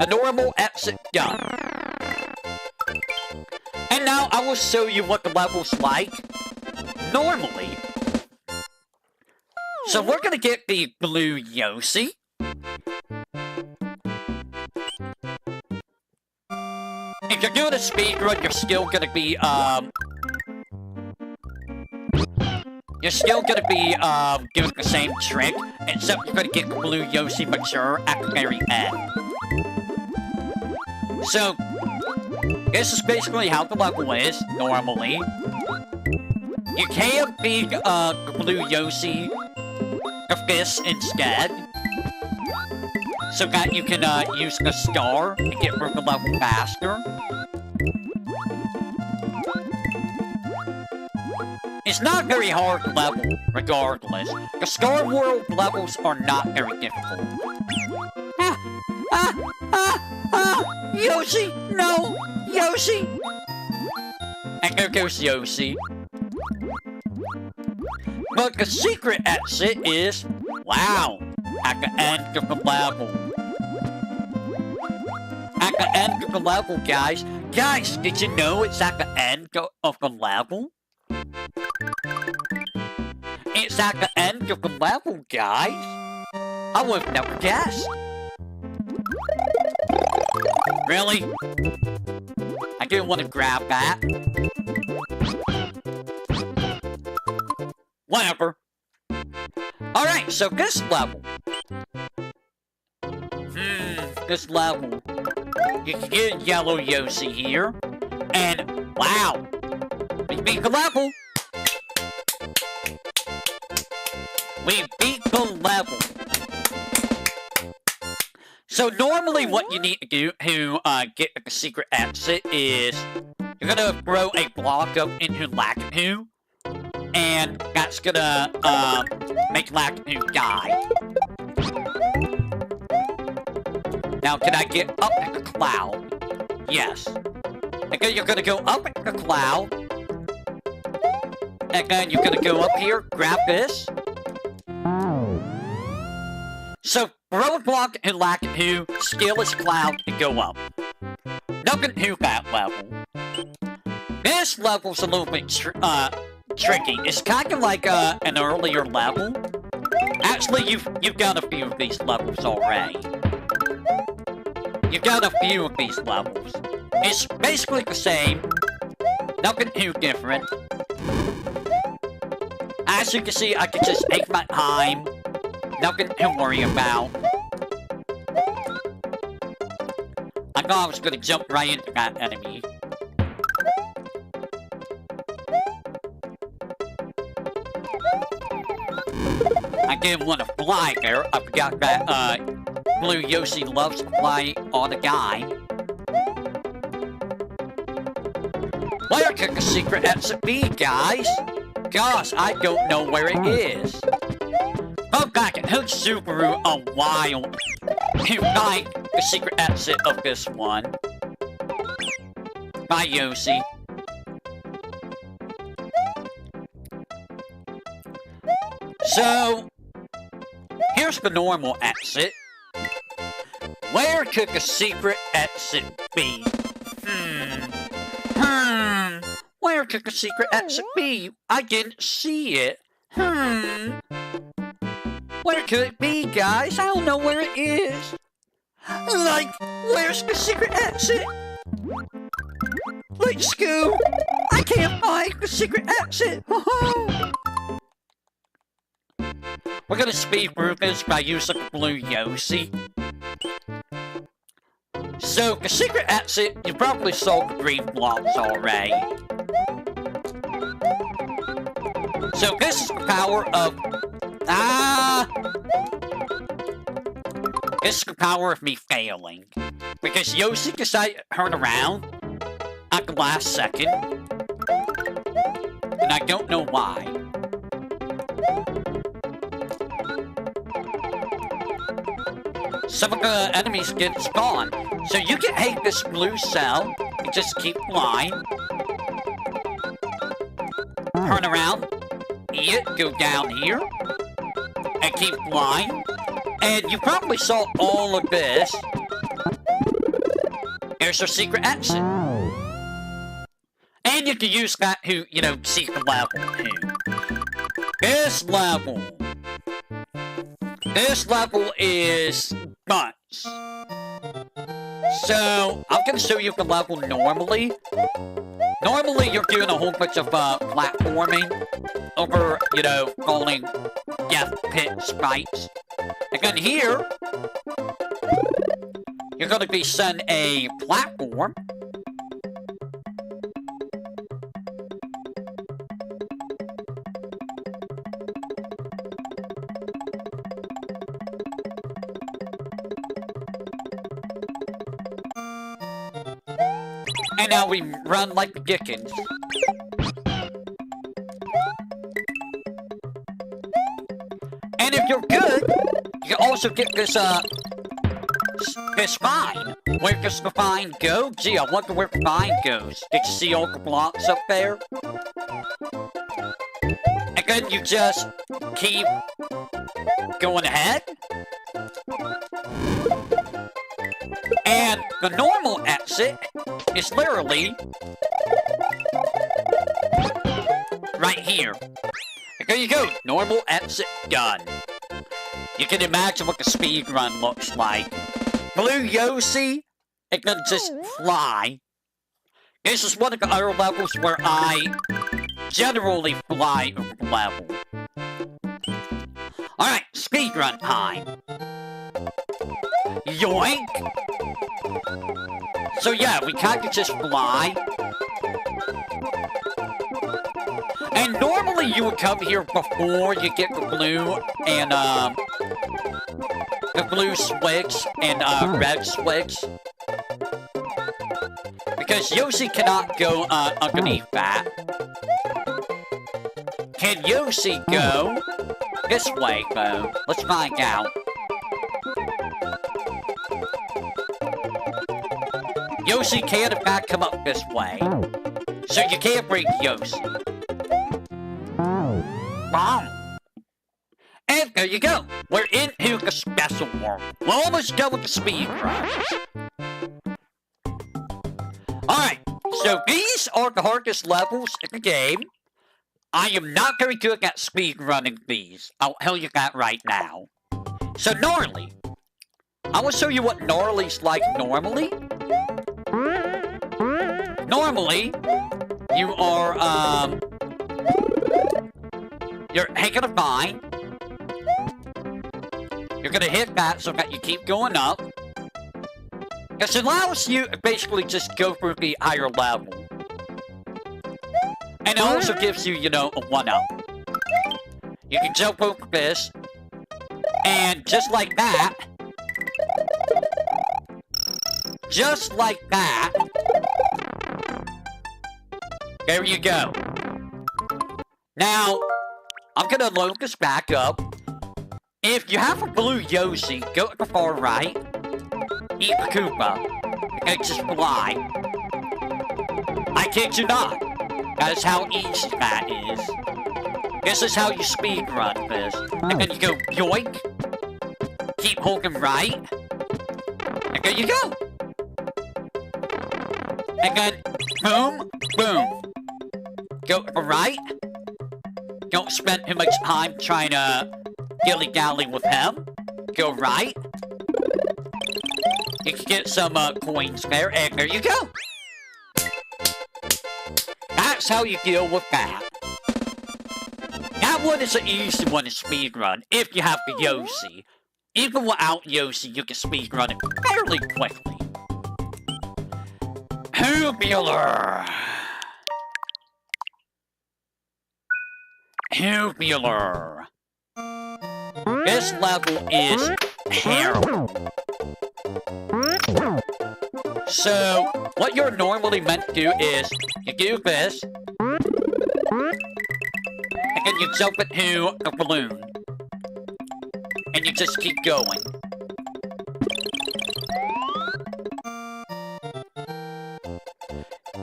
A normal exit done. And now I will show you what the level's like normally. So we're gonna get the blue Yoshi. If you're doing a speedrun, you're still gonna be, doing the same trick, except you're gonna get the blue Yoshi mature at the very end. So, this is basically how the level is, normally. You can beat, the blue Yoshi of this instead, so that you can, use the star to get through the level faster. It's not a very hard level, regardless. The Star World levels are not very difficult. Yoshi! No! Yoshi! And there goes Yoshi. But the secret exit is, wow, at the end of the level. At the end of the level, guys. Guys, did you know it's at the end of the level? It's at the end of the level, guys. I would have never guessed. Really? I didn't want to grab that. Whatever. Alright, so this level. This level. You can get yellow Yoshi here. And, wow. We beat the level. We beat the level. So normally what you need to do to get the secret exit is you're gonna throw a block up into Lakitu, and that's gonna make Lakitu die. Now can I get up at the cloud? Yes. Okay, you're gonna go up at the cloud, And then you're gonna go up here, grab this. So, roadblock and lack who, skill is cloud, and go up. Nothing who that level. This level's a little bit tricky. It's kind of like an earlier level. Actually, you've got a few of these levels already. You've got a few of these levels. It's basically the same. Nothing too different. As you can see, I can just take my time. Nothing to worry about. I thought I was gonna jump right into that enemy. I didn't want to fly there. I forgot that, Blue Yoshi loves to fly on a guy. Where could the secret exit be, guys? Gosh, I don't know where it is. Look back at Hood Subaru a while to find the secret exit of this one. Bye, Yoshi. So, here's the normal exit. Where could the secret exit be? Where could the secret exit be? I didn't see it. Where could it be, guys? I don't know where it is. Like, where's the secret exit? Let's go. I can't find the secret exit. We're gonna speed through this by using Blue Yoshi. So, the secret exit, you probably saw the green blocks already. So, this is the power of... This is the power of me failing. Because Yoshi decided to turn around at the last second. And I don't know why. Some of the enemies get spawned. So you can hate this blue cell and just keep flying. Turn around. Eat it. Go down here. And keep flying. And you probably saw all of this. Here's your secret exit. And you can use that to, you know, see the level too. This level. This level is nuts. So, I'm gonna show you the level normally. Normally, you're doing a whole bunch of platforming over, you know, falling death pit spikes. And then here, you're gonna be sent a platform. And now we run like the Dickens. And if you're good, you can also get this, this vine. Where does the vine go? Gee, I wonder where the vine goes. Did you see all the blocks up there? And then you just keep going ahead. And the normal exit is literally right here. And there you go. Normal exit done. You can imagine what the speedrun looks like. Blue Yoshi, it can just fly. This is one of the other levels where I generally fly over the level. Alright, speedrun time. Yoink! So yeah, we kinda just fly. And normally you would come here before you get the blue and, the blue swigs and, red swigs. Because Yoshi cannot go, underneath that. Can Yoshi go this way, though? Let's find out. Yoshi can in fact come up this way. So you can't break Yoshi. Bomb. And there you go. We're into the special world. We're almost done with the speed run. Alright, so these are the hardest levels in the game. I am not very good at speed running these. I'll tell you that right now. So gnarly. I will show you what gnarly's like normally. Normally, you are, you're taking a vine. You're gonna hit that so that you keep going up. This allows you to basically just go through the higher level. And it also gives you, you know, a 1-up. You can jump over this. And just like that. Just like that. There you go. Now, I'm gonna load this back up. If you have a blue Yoshi, go to the far right. Eat the Koopa. Okay, just fly. I kid you not. That is how easy that is. This is how you speedrun this. And then you go yoink. Keep holding right. And there you go. And then boom, boom. Go to the right. Don't spend too much time trying to dilly-dally with him. Go right. You can get some coins there, and there you go. That's how you deal with that. That one is an easy one to speedrun if you have the Yoshi. Even without Yoshi, you can speedrun it fairly quickly. Tubular. Tubular. This level is terrible. So, what you're normally meant to do is, you do this, and then you jump into the balloon. And you just keep going.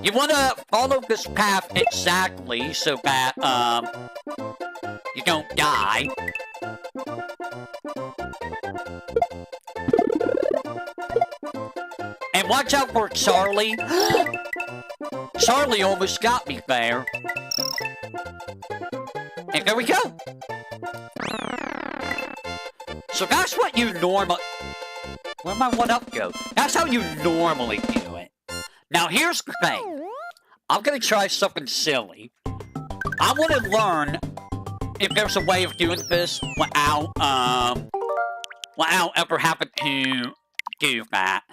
You want to follow this path exactly so that, you don't die. And watch out for Charlie. Charlie almost got me there. And there we go. So that's what you normally... Where'd my 1-up go? That's how you normally do it. Now here's the thing. I'm gonna try something silly. I want to learn if there's a way of doing this without ever having to do that.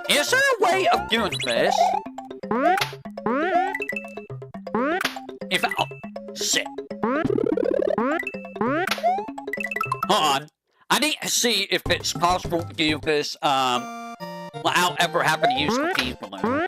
Is there a way of doing this? If I... Oh, shit. Hold on. I need to see if it's possible to do this, without ever having to use the feed balloon.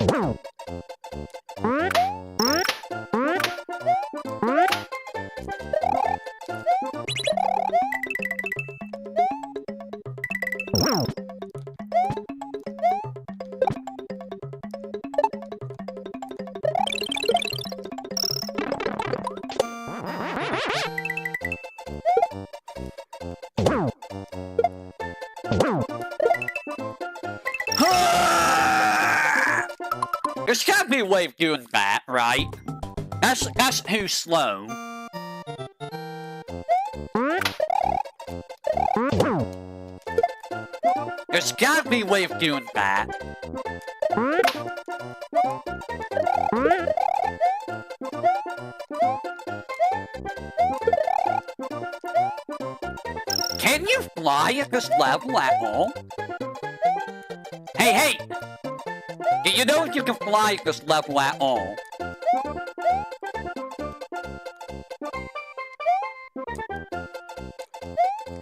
There's gotta be a way of doing that, right? That's too slow. There's gotta be a way of doing that. Can you fly at this level at all? Hey, hey! Do you know if you can fly at this level at all?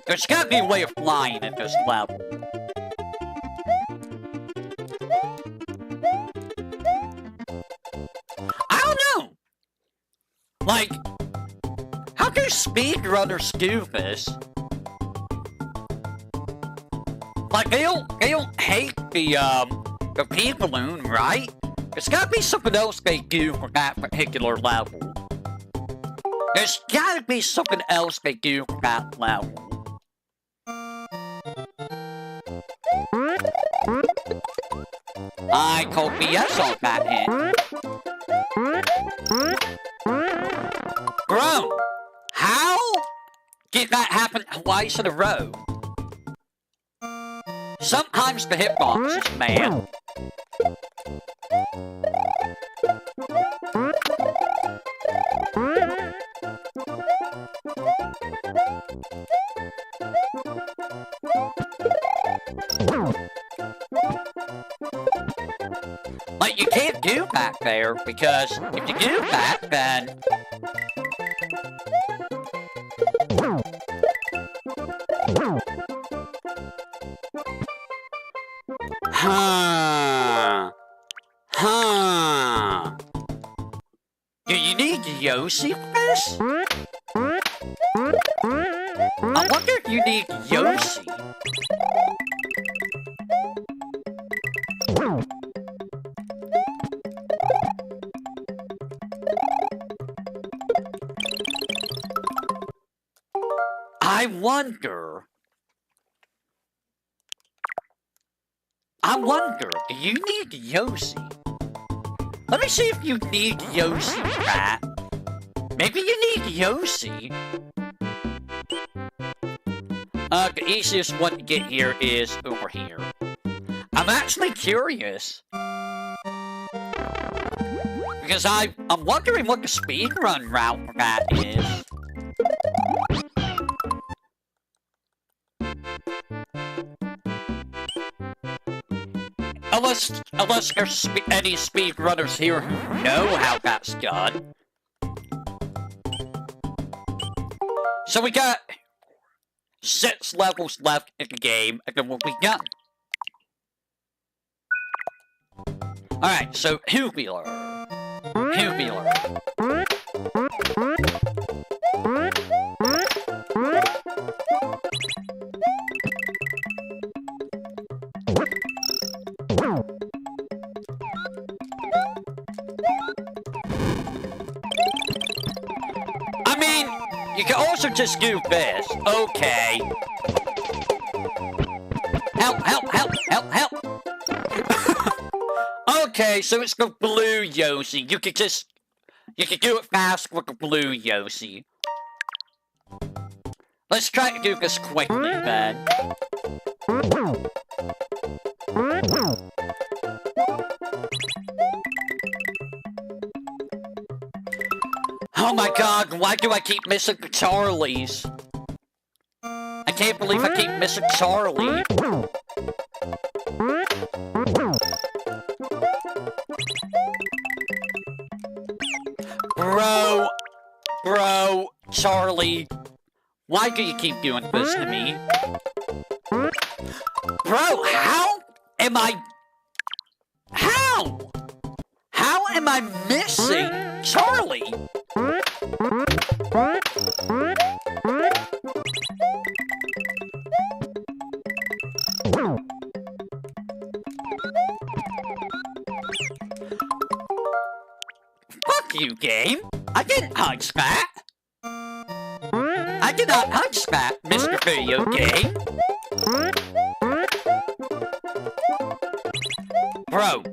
There's gotta be a way of flying at this level. I don't know! Like, how can speedrunners do this? Like, they don't hate the pea balloon, right? There's gotta be something else they do for that particular level. There's gotta be something else they do for that level. I called BS on that hint. Bro, how did that happen twice in a row? Sometimes the hitboxes, man. Like, you can't do that there, because if you do that, then... Do you need Yoshi for this? I wonder if you need Yoshi. I wonder, do you need Yoshi? Let me see if you need Yoshi, Rat. Maybe you need Yoshi. The easiest one to get here is over here. I'm actually curious. Because I'm wondering what the speedrun route for that is. Unless there's any speedrunners here who know how that's done. So we got 6 levels left in the game, and then we'll be done. Alright, so Tubular. I mean, you can also just do this. Okay. Help. Okay, so it's the blue Yoshi. You could do it fast with the blue Yoshi. Let's try to do this quickly, then. Oh my god, why do I keep missing the Charlies? I can't believe I keep missing Charlie. Bro, Charlie, why do you keep doing this to me? Bro, how am I missing Charlie? Fuck you, game. I didn't touch that. I did not touch that, Mr. Video Game. Bro.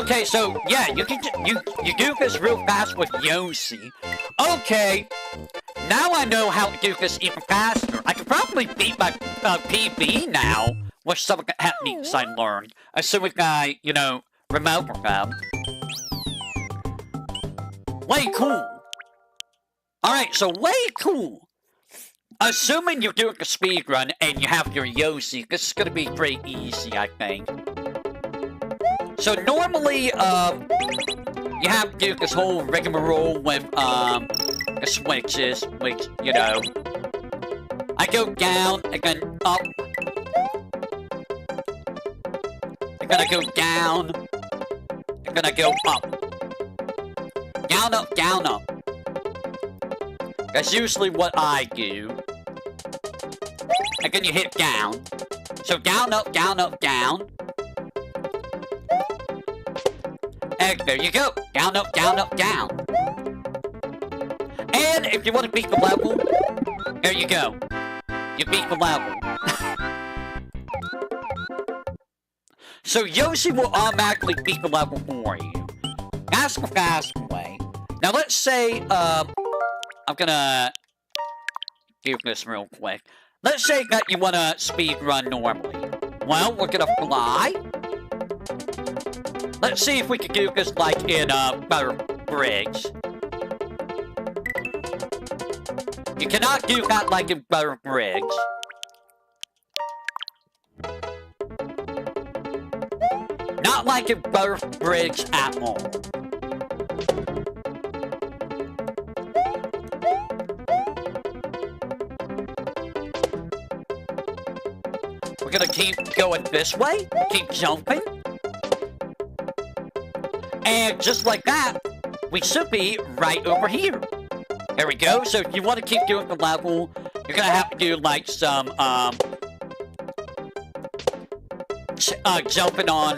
Okay, so yeah, you do this real fast with Yoshi. Okay, now I know how to do this even faster. I could probably beat my PB now with some of the techniques I learned, assuming I, remember them. Way cool. Alright, so way cool. Assuming you're doing a speedrun and you have your Yoshi, this is gonna be pretty easy, I think. So normally, you have to do this whole rigmarole with, the switches, which, I go down, and then up. I'm gonna go down. I'm gonna go up. Down, up, down, up. That's usually what I do. And then you hit down. So down, up, down, up, down. And there you go. Down, up, down, up, down. And if you want to beat the level, there you go. You beat the level. So Yoshi will automatically beat the level for you. That's the fast way. Now let's say, I'm gonna do this real quick. Let's say that you want to speedrun normally. Well, we're gonna fly. Let's see if we can do this like in, Better Bridge. You cannot do that like in Better Bridge. Not like in Better Bridge at all. We're gonna keep going this way, keep jumping. And just like that, we should be right over here. There we go. So if you want to keep doing the level, you're gonna have to do like some, jumping on,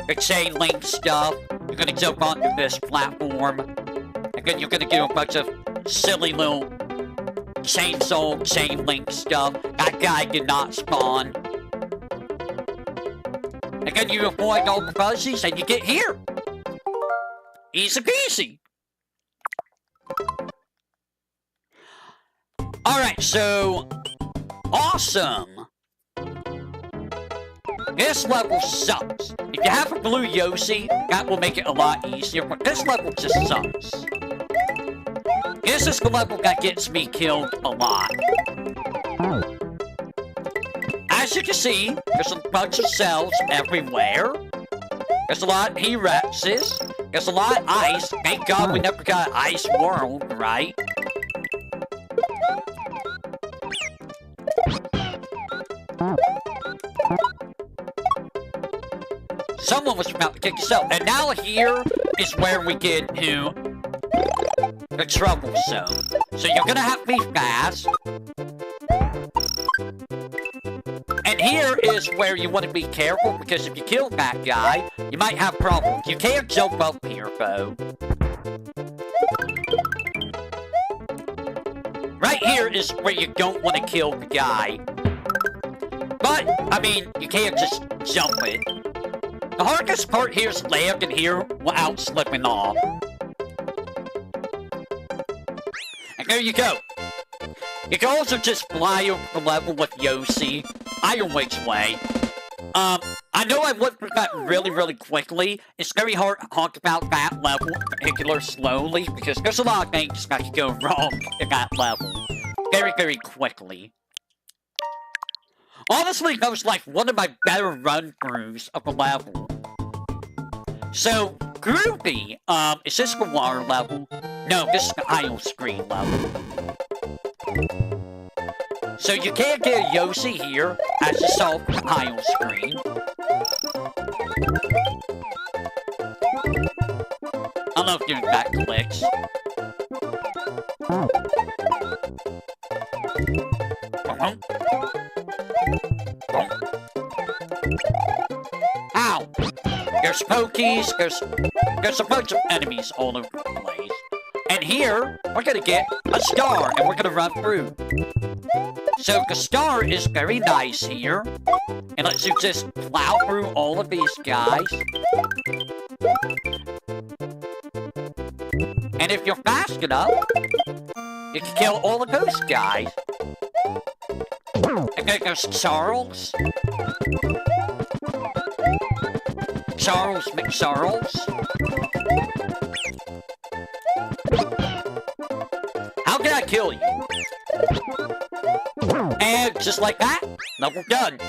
the chain link stuff. You're gonna jump onto this platform. And then you're gonna do a bunch of silly little chainsaw, chain link stuff. That guy did not spawn. And then you avoid all the fuzzies and you get here. Easy peasy. Alright, so awesome. This level sucks. If you have a blue Yoshi, that will make it a lot easier, but this level just sucks. This is the level that gets me killed a lot. As you can see, there's a bunch of cells everywhere. There's a lot of T-Rexes. There's a lot of ice. Thank God we never got an ice world, right? Someone was about to kick yourself. And now here is where we get to the trouble zone. So you're gonna have to be fast. And here is where you want to be careful, because if you kill that guy, you might have problems. You can't jump up here, though. Right here is where you don't want to kill the guy. But, I mean, you can't just jump it. The hardest part here is landing here without slipping off. And there you go. You can also just fly over the level with Yoshi. Either which way. I know I went through that really, really quickly. It's very hard to talk about that level in particular slowly, because there's a lot of things that can go wrong in that level. Very, very quickly. Honestly, that was like one of my better run-throughs of the level. So, Groovy, is this the water level? No, this is the idle screen level. So you can't get a Yoshi here, as you saw from the idle screen. I love doing back clicks. Ow! There's pokies, there's a bunch of enemies all over the place. And here, we're gonna get a star, and we're gonna run through. So the star is very nice here. It lets you just plow through all of these guys. And if you're fast enough, you can kill all of those guys. And then there's Charles. Charles McCharles. How can I kill you? And just like that, level done.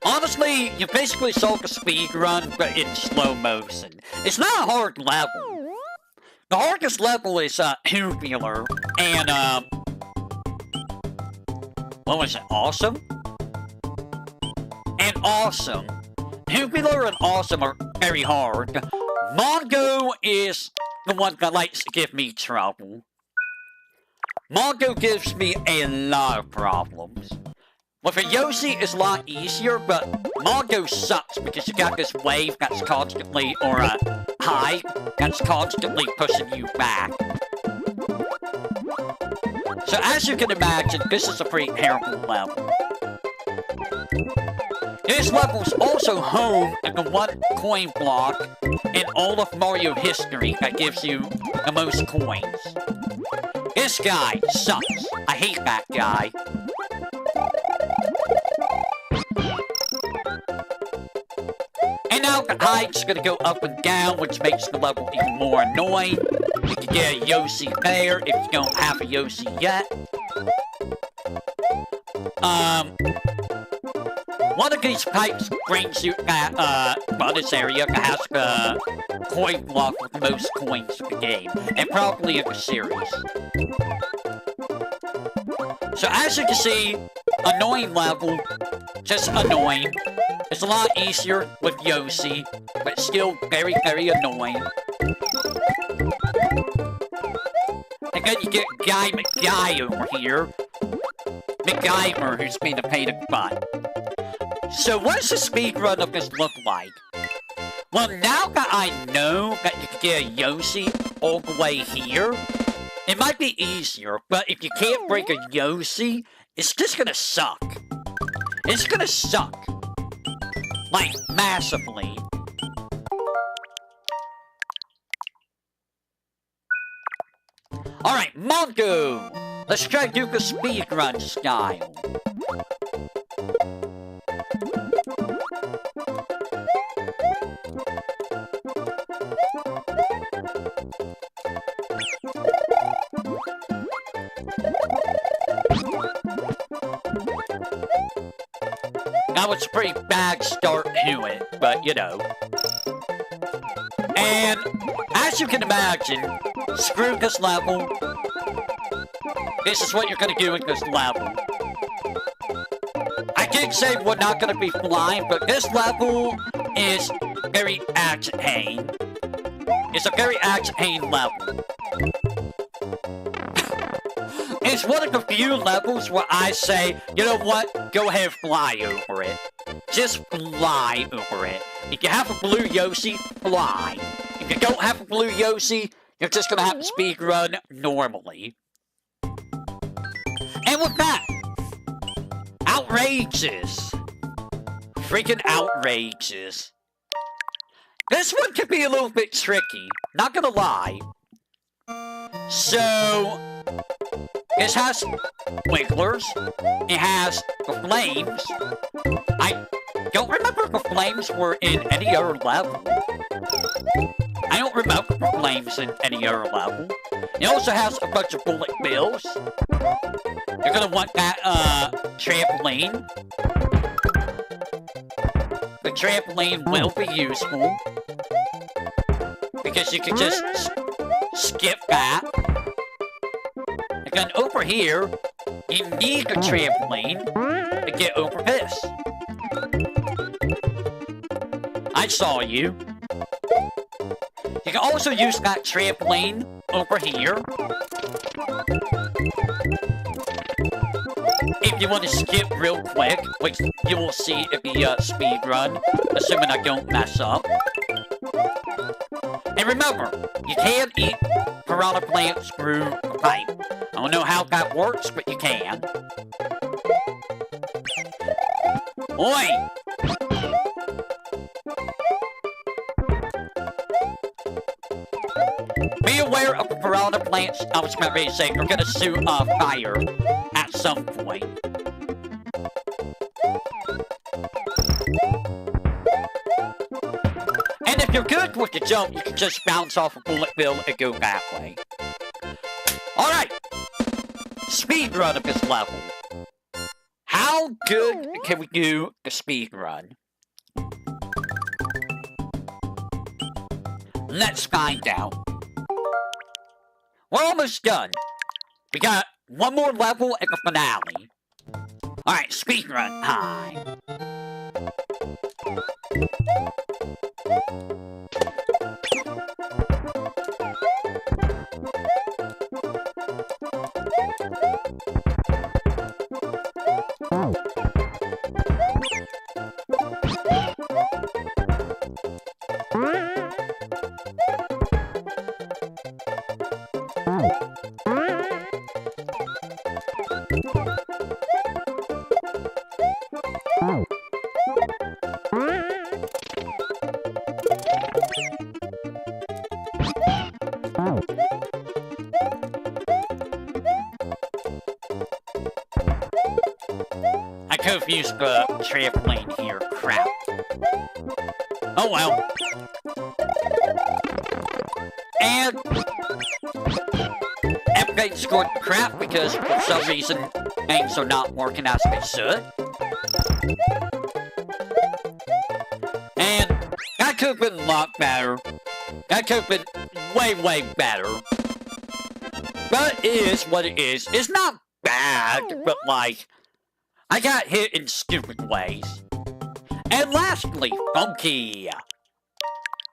Honestly, you basically saw the speedrun, but in slow motion. It's not a hard level. The hardest level is, Tubular, and, what was it, Awesome? awesome. Tubular and awesome are very hard. Mongo is the one that likes to give me trouble. Mongo gives me a lot of problems. With a Yoshi, it's a lot easier, but Mongo sucks because you got this wave that's constantly, or a high that's constantly pushing you back. So as you can imagine, this is a pretty terrible level. This level's also home to the one coin block in all of Mario history that gives you the most coins. This guy sucks. I hate that guy. And now the height's gonna go up and down, which makes the level even more annoying. You can get a Yoshi there if you don't have a Yoshi yet. One of these pipes brings you that, this area that has the coin block with the most coins in the game, and probably in the series. So as you can see, annoying level, just annoying. It's a lot easier with Yoshi, but still very, very annoying. And then you get Guy McGuy over here. McGyver, who's been a pain in the butt. So what does the speedrun of this look like? Well, now that I know that you can get a Yoshi all the way here, it might be easier, but if you can't break a Yoshi, it's just gonna suck. It's gonna suck. Like, massively. Alright, Mongo! Let's try to do the speedrun style. Now it's a pretty bad start to it, but you know. And as you can imagine, screw this level. This is what you're gonna do in this level. I did say we're not gonna be flying, but this level is very action-paying. It's a very action-paying level. It's one of the few levels where I say, you know what, go ahead and fly over it. Just fly over it. If you have a blue Yoshi, fly. If you don't have a blue Yoshi, you're just gonna have to speedrun normally. And with that, outrageous. Freaking outrageous. This one could be a little bit tricky, not gonna lie. So, this has wigglers, it has the flames. I don't remember if the flames were in any other level. I don't remember the flames in any other level. It also has a bunch of bullet bills. You're gonna want that, trampoline. The trampoline will be useful. Because you can just skip that. And then over here, you need a trampoline to get over this. I saw you. You can also use that trampoline over here. If you want to skip real quick, which you will see in the speed run, assuming I don't mess up. And remember, you can eat piranha plants through the pipe. I don't know how that works, but you can. Oi! Be aware of the piranha plants. I was about ready to say, they're gonna shoot fire at some point. And if you're good with the jump, you can just bounce off a bullet bill and go that way. Alright! Speedrun of this level. How good can we do the speedrun? Let's find out. We're almost done. We got one more level at the finale. Alright, speedrun time. I could have used the trampoline here. Crap. Oh well. And upgrade scored crap because for some reason things are not working as they should. And that could have been a lot better. That could have been way, way better. But it is what it is. It's not bad, but like, I got hit in stupid ways. And lastly, funky.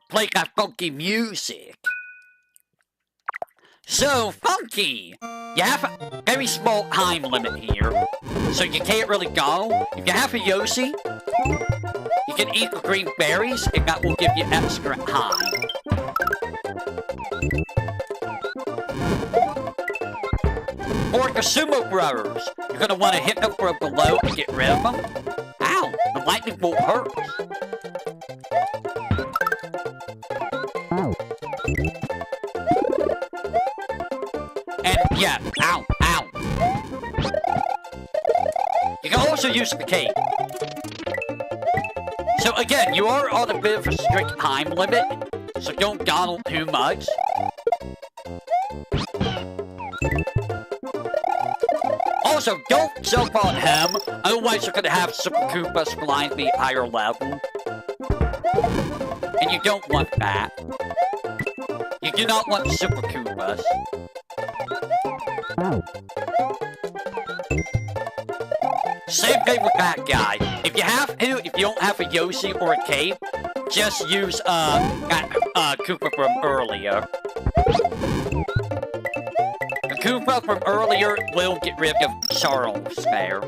Play that funky music. So, funky. You have a very small time limit here. So you can't really go. If you have a Yoshi, you can eat the green berries, and that will give you extra time. For the Sumo Brothers, you're gonna want to hit them from below to get rid of them. Ow! The lightning bolt hurts. And yeah, ow, ow. You can also use the cape. So again, you are on a bit of a strict time limit, so don't dawdle too much. Also, don't jump on him, otherwise you're gonna have Super Koopas flying the higher level. And you don't want that. You do not want Super Koopas. Same thing with that guy. If you have to, if you don't have a Yoshi or a cape, just use that Koopa from earlier. The Koopa from earlier will get rid of Charles there.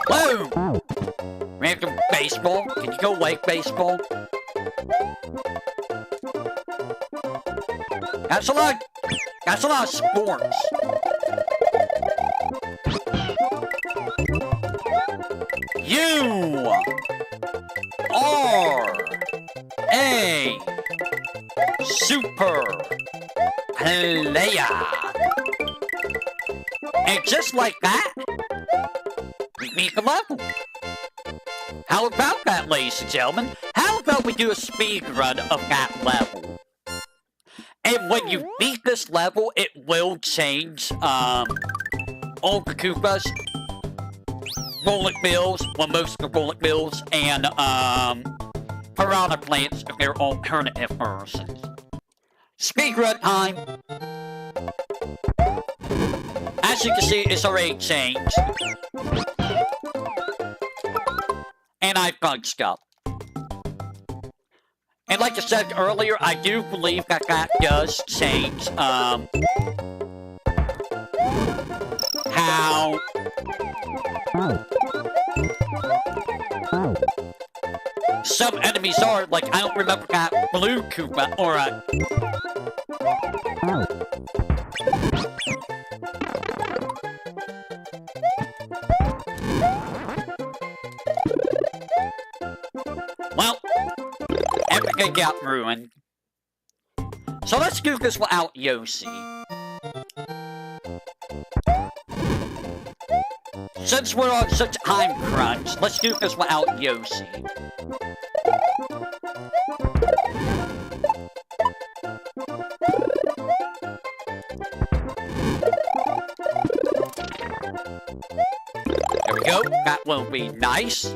Boom! Random baseball. Can you go away, baseball? That's a lot of sports. You are a super player. And just like that, we beat the level. How about that, ladies and gentlemen? How about we do a speed run of that level? And when you beat this level, it will change, all the Koopas, bullet bills, well, most of the bullet bills, and, piranha plants if they're alternative versions. Speedrun time! As you can see, it's already changed. And I've bugged up. And like I said earlier, I do believe that that does change, how some enemies are. Like, I don't remember that blue Koopa, or well, everything got ruined. So let's do this without Yoshi. Since we're on such a time crunch, let's do this without Yoshi. There we go. That will be nice.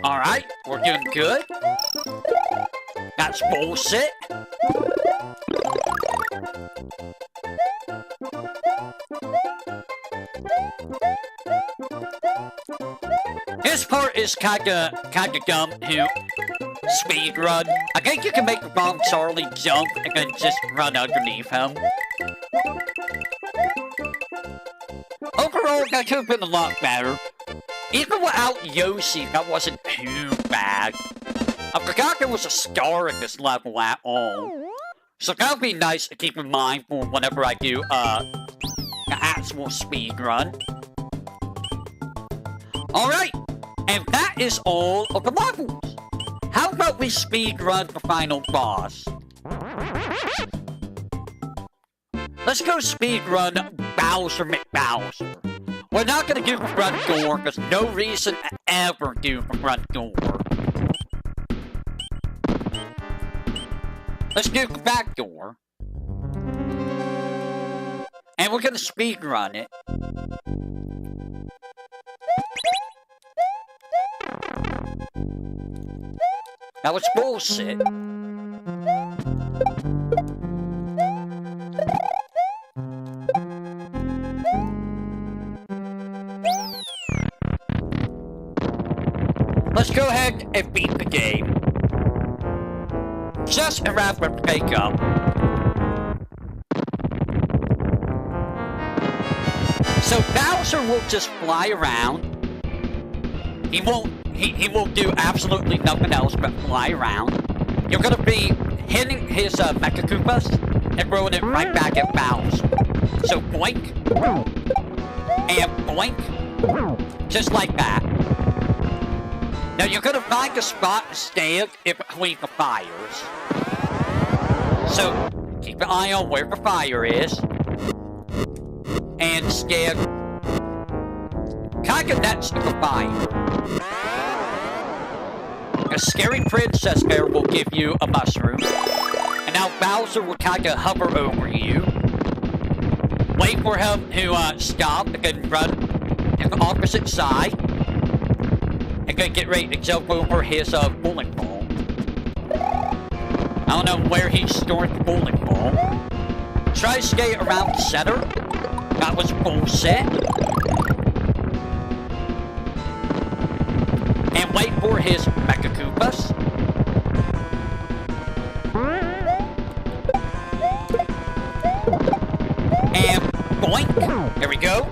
Alright, we're doing good. That's bullshit. This part is kinda dumb too. speedrun. I think you can make the wrong Charlie jump and then just run underneath him. Overall, that could have been a lot better. Even without Yoshi, that wasn't too bad. I forgot there was a star in this level at all. So that would be nice to keep in mind for whenever I do, the actual speedrun. Alright, and that is all of the levels. How about we speedrun the final boss? Let's go speedrun Bowser McBowser. We're not gonna do the front door, there's no reason to ever do the front door. Let's do the back door. And we're gonna speedrun it. That was bullshit. Let's go ahead and beat the game. Just a rapid makeup. So Bowser will just fly around. He won't do absolutely nothing else but fly around. You're gonna be hitting his Mecha Koopas and throwing it right back at Bowser. So boink and boink, just like that. Now you're gonna find a spot to stand in between the fires. So keep an eye on where the fire is. And stand kinda next to the fire. A scary princess there will give you a mushroom. And now Bowser will kinda hover over you. Wait for him to stop and then run to the opposite side. And then get ready to jump over his bowling ball. I don't know where he stored the bowling ball. Try to stay around the center. That was bullshit. And wait for his Mecha Koopas. And boink. There we go.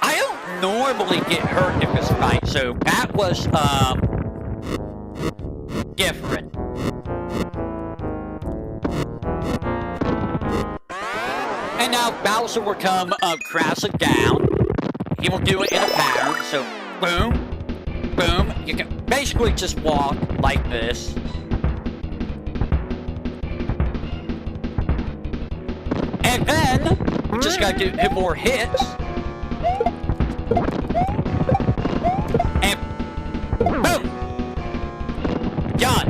I don't normally get hurt in this fight, so that was different. And now Bowser will come crashing down. He will do it in a pattern, so boom, boom. You can basically just walk like this. And then, we just gotta do hit more hits. And boom! Done.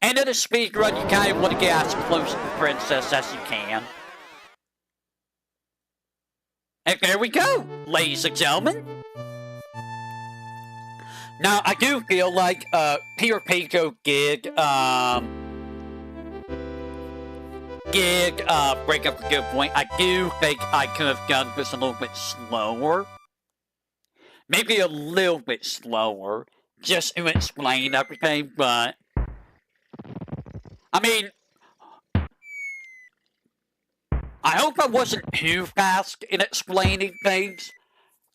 And in a speedrun, you kind of want to get as close to the princess as you can. And there we go, ladies and gentlemen. Now, I do feel like Peter Pinko did break up a good point. I do think I could have done this a little bit slower. Maybe a little bit slower, just to explain everything, but I mean, I hope I wasn't too fast in explaining things.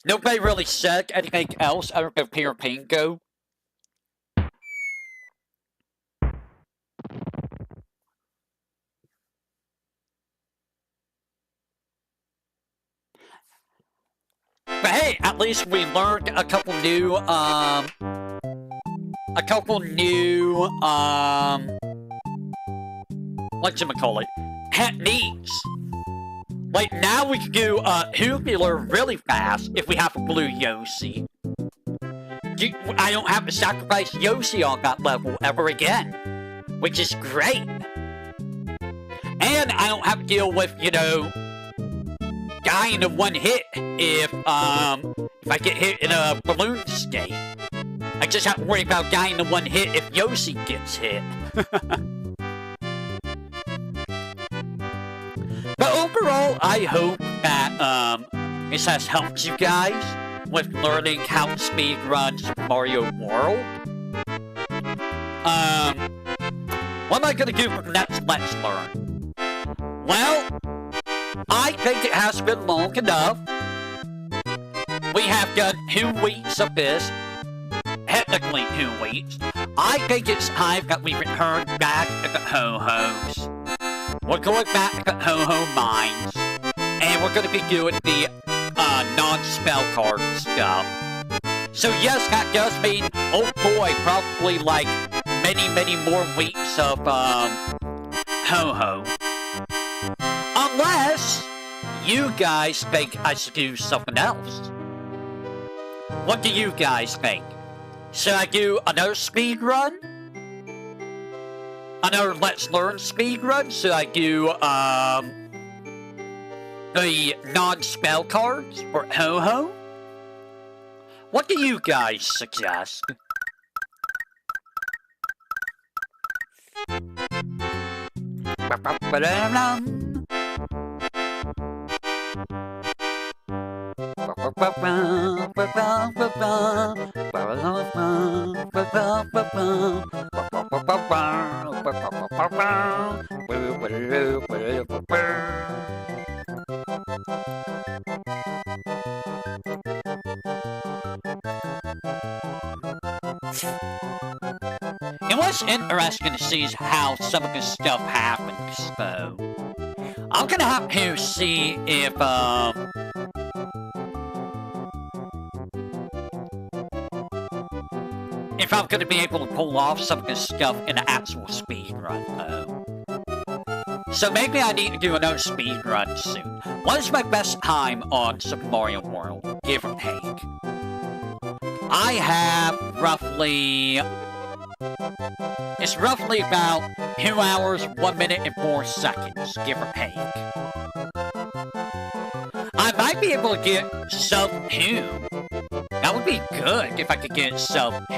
Nobody really said anything else other than Peter Pinko. But hey, at least we learned a couple new, whatchamacallit, techniques. Like, now we can do, tubular really fast if we have a blue Yoshi. I don't have to sacrifice Yoshi on that level ever again, which is great. And I don't have to deal with, you know, dying in one hit if I get hit in a balloon skate. I just have to worry about dying in one hit if Yoshi gets hit. But overall, I hope that this has helped you guys with learning how to speedrun Super Mario World. What am I gonna do for the next Let's Learn? Well, I think it has been long enough. We have done 2 weeks of this. Technically 2 weeks. I think it's time that we return back to the Ho-Hos. We're going back to the Ho-Ho mines. And we're gonna be doing the non-spell card stuff. So yes, that does mean, oh boy, probably like many more weeks of Ho-Ho. Unless you guys think I should do something else. What do you guys think? Should I do another speed run? Another Let's Learn speed run? Should I do the non-spell cards for Ho-Ho? What do you guys suggest? It was interesting to see how some of this stuff happens, though. I'm gonna have to see if I'm gonna be able to pull off some of this stuff in an actual speedrun, though. So maybe I need to do another speedrun soon. What is my best time on Super Mario World, give or take? I have roughly... It's roughly about 2 hours, 1 minute, and 4 seconds, give or take. I might be able to get sub 2. That would be good if I could get sub 2.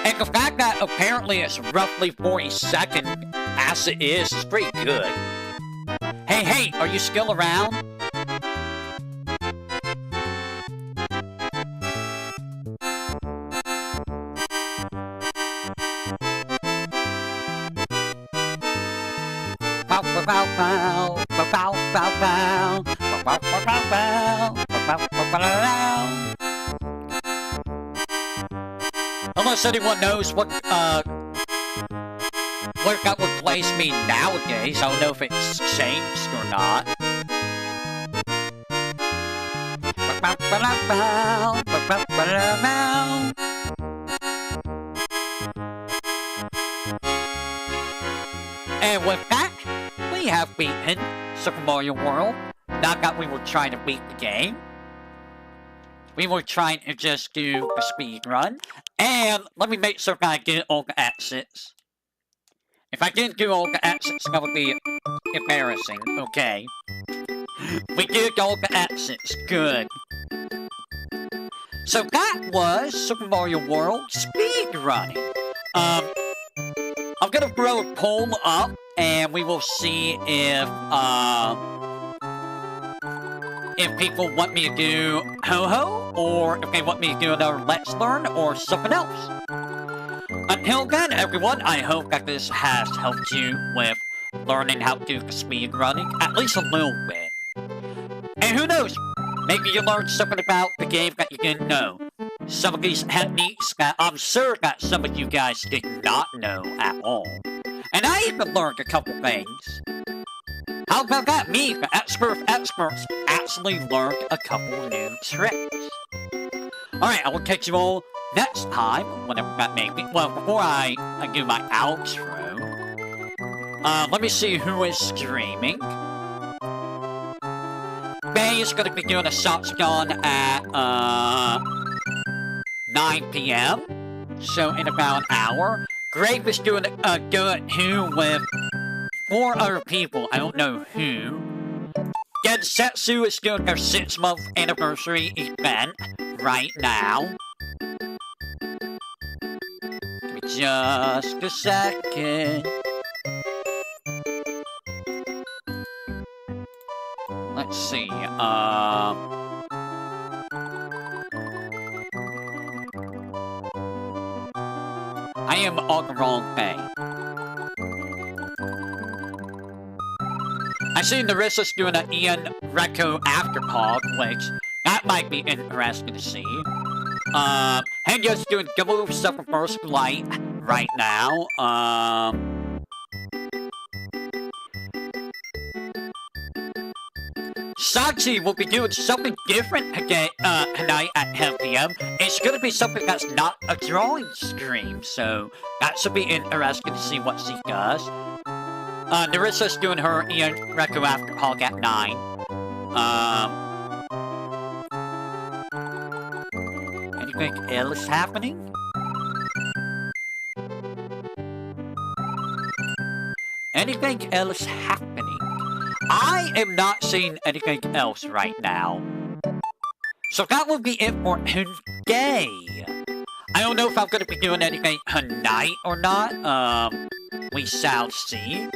And the fact that apparently it's roughly 40 seconds as it is pretty good. Hey, are you still around? Unless anyone knows what that would place me nowadays. I don't know if it's changed or not. And with that, we have beaten Super Mario World. Not that we were trying to beat the game. We were trying to just do the speed run. And let me make sure that I get all the exits. If I didn't do all the exits, that would be embarrassing. Okay. We did all the exits. Good. So that was Super Mario World speedrunning. I'm gonna throw a poll up, and we will see if people want me to do Ho-Ho, or if they want me to do another Let's Learn, or something else. Until then, everyone, I hope that this has helped you with learning how to do speedrunning, at least a little bit. And who knows, maybe you learned something about the game that you didn't know. Some of these techniques that I'm sure that some of you guys did not know at all. And I even learned a couple things. How about that? Me, the expert of experts, actually learned a couple new tricks. Alright, I will catch you all next time, whenever that may be. Well, before I do my outro, let me see who is streaming. Bay is going to be doing a shotgun at 9 p.m. So in about an hour. Grave is doing a go-at-who with 4 other people. I don't know who. Gensetsu is doing their 6-month anniversary event right now. Give me just a second. Let's see, I am on the wrong thing. I see Narissa's doing an Ian Reco afterpog, which that might be interesting to see. Henya's doing double stuff for First Light right now. Sachi will be doing something different again tonight at 10 p.m. It's gonna be something that's not a drawing stream, so that should be interesting to see what she does. Narissa's doing her Ian Reco afterpog at 9. Anything else happening? Anything else happening? I am not seeing anything else right now. So that will be it for today. I don't know if I'm going to be doing anything tonight or not. We shall see.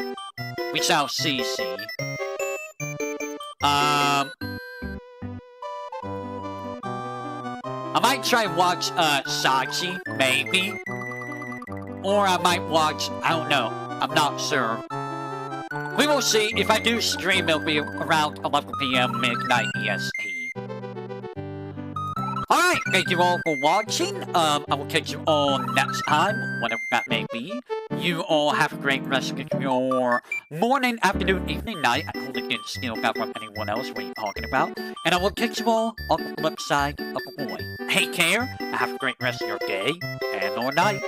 We shall see. I might try and watch, Sachi, maybe. Or I might watch, I don't know. I'm not sure. We will see. If I do stream, it'll be around 11 p.m. midnight EST. Alright, thank you all for watching. I will catch you all next time, whatever that may be. You all have a great rest of your morning, afternoon, evening, night. I hope you didn't steal that from anyone else. What are you talking about? And I will catch you all on the flip side of the coin. Take care, and have a great rest of your day and or night.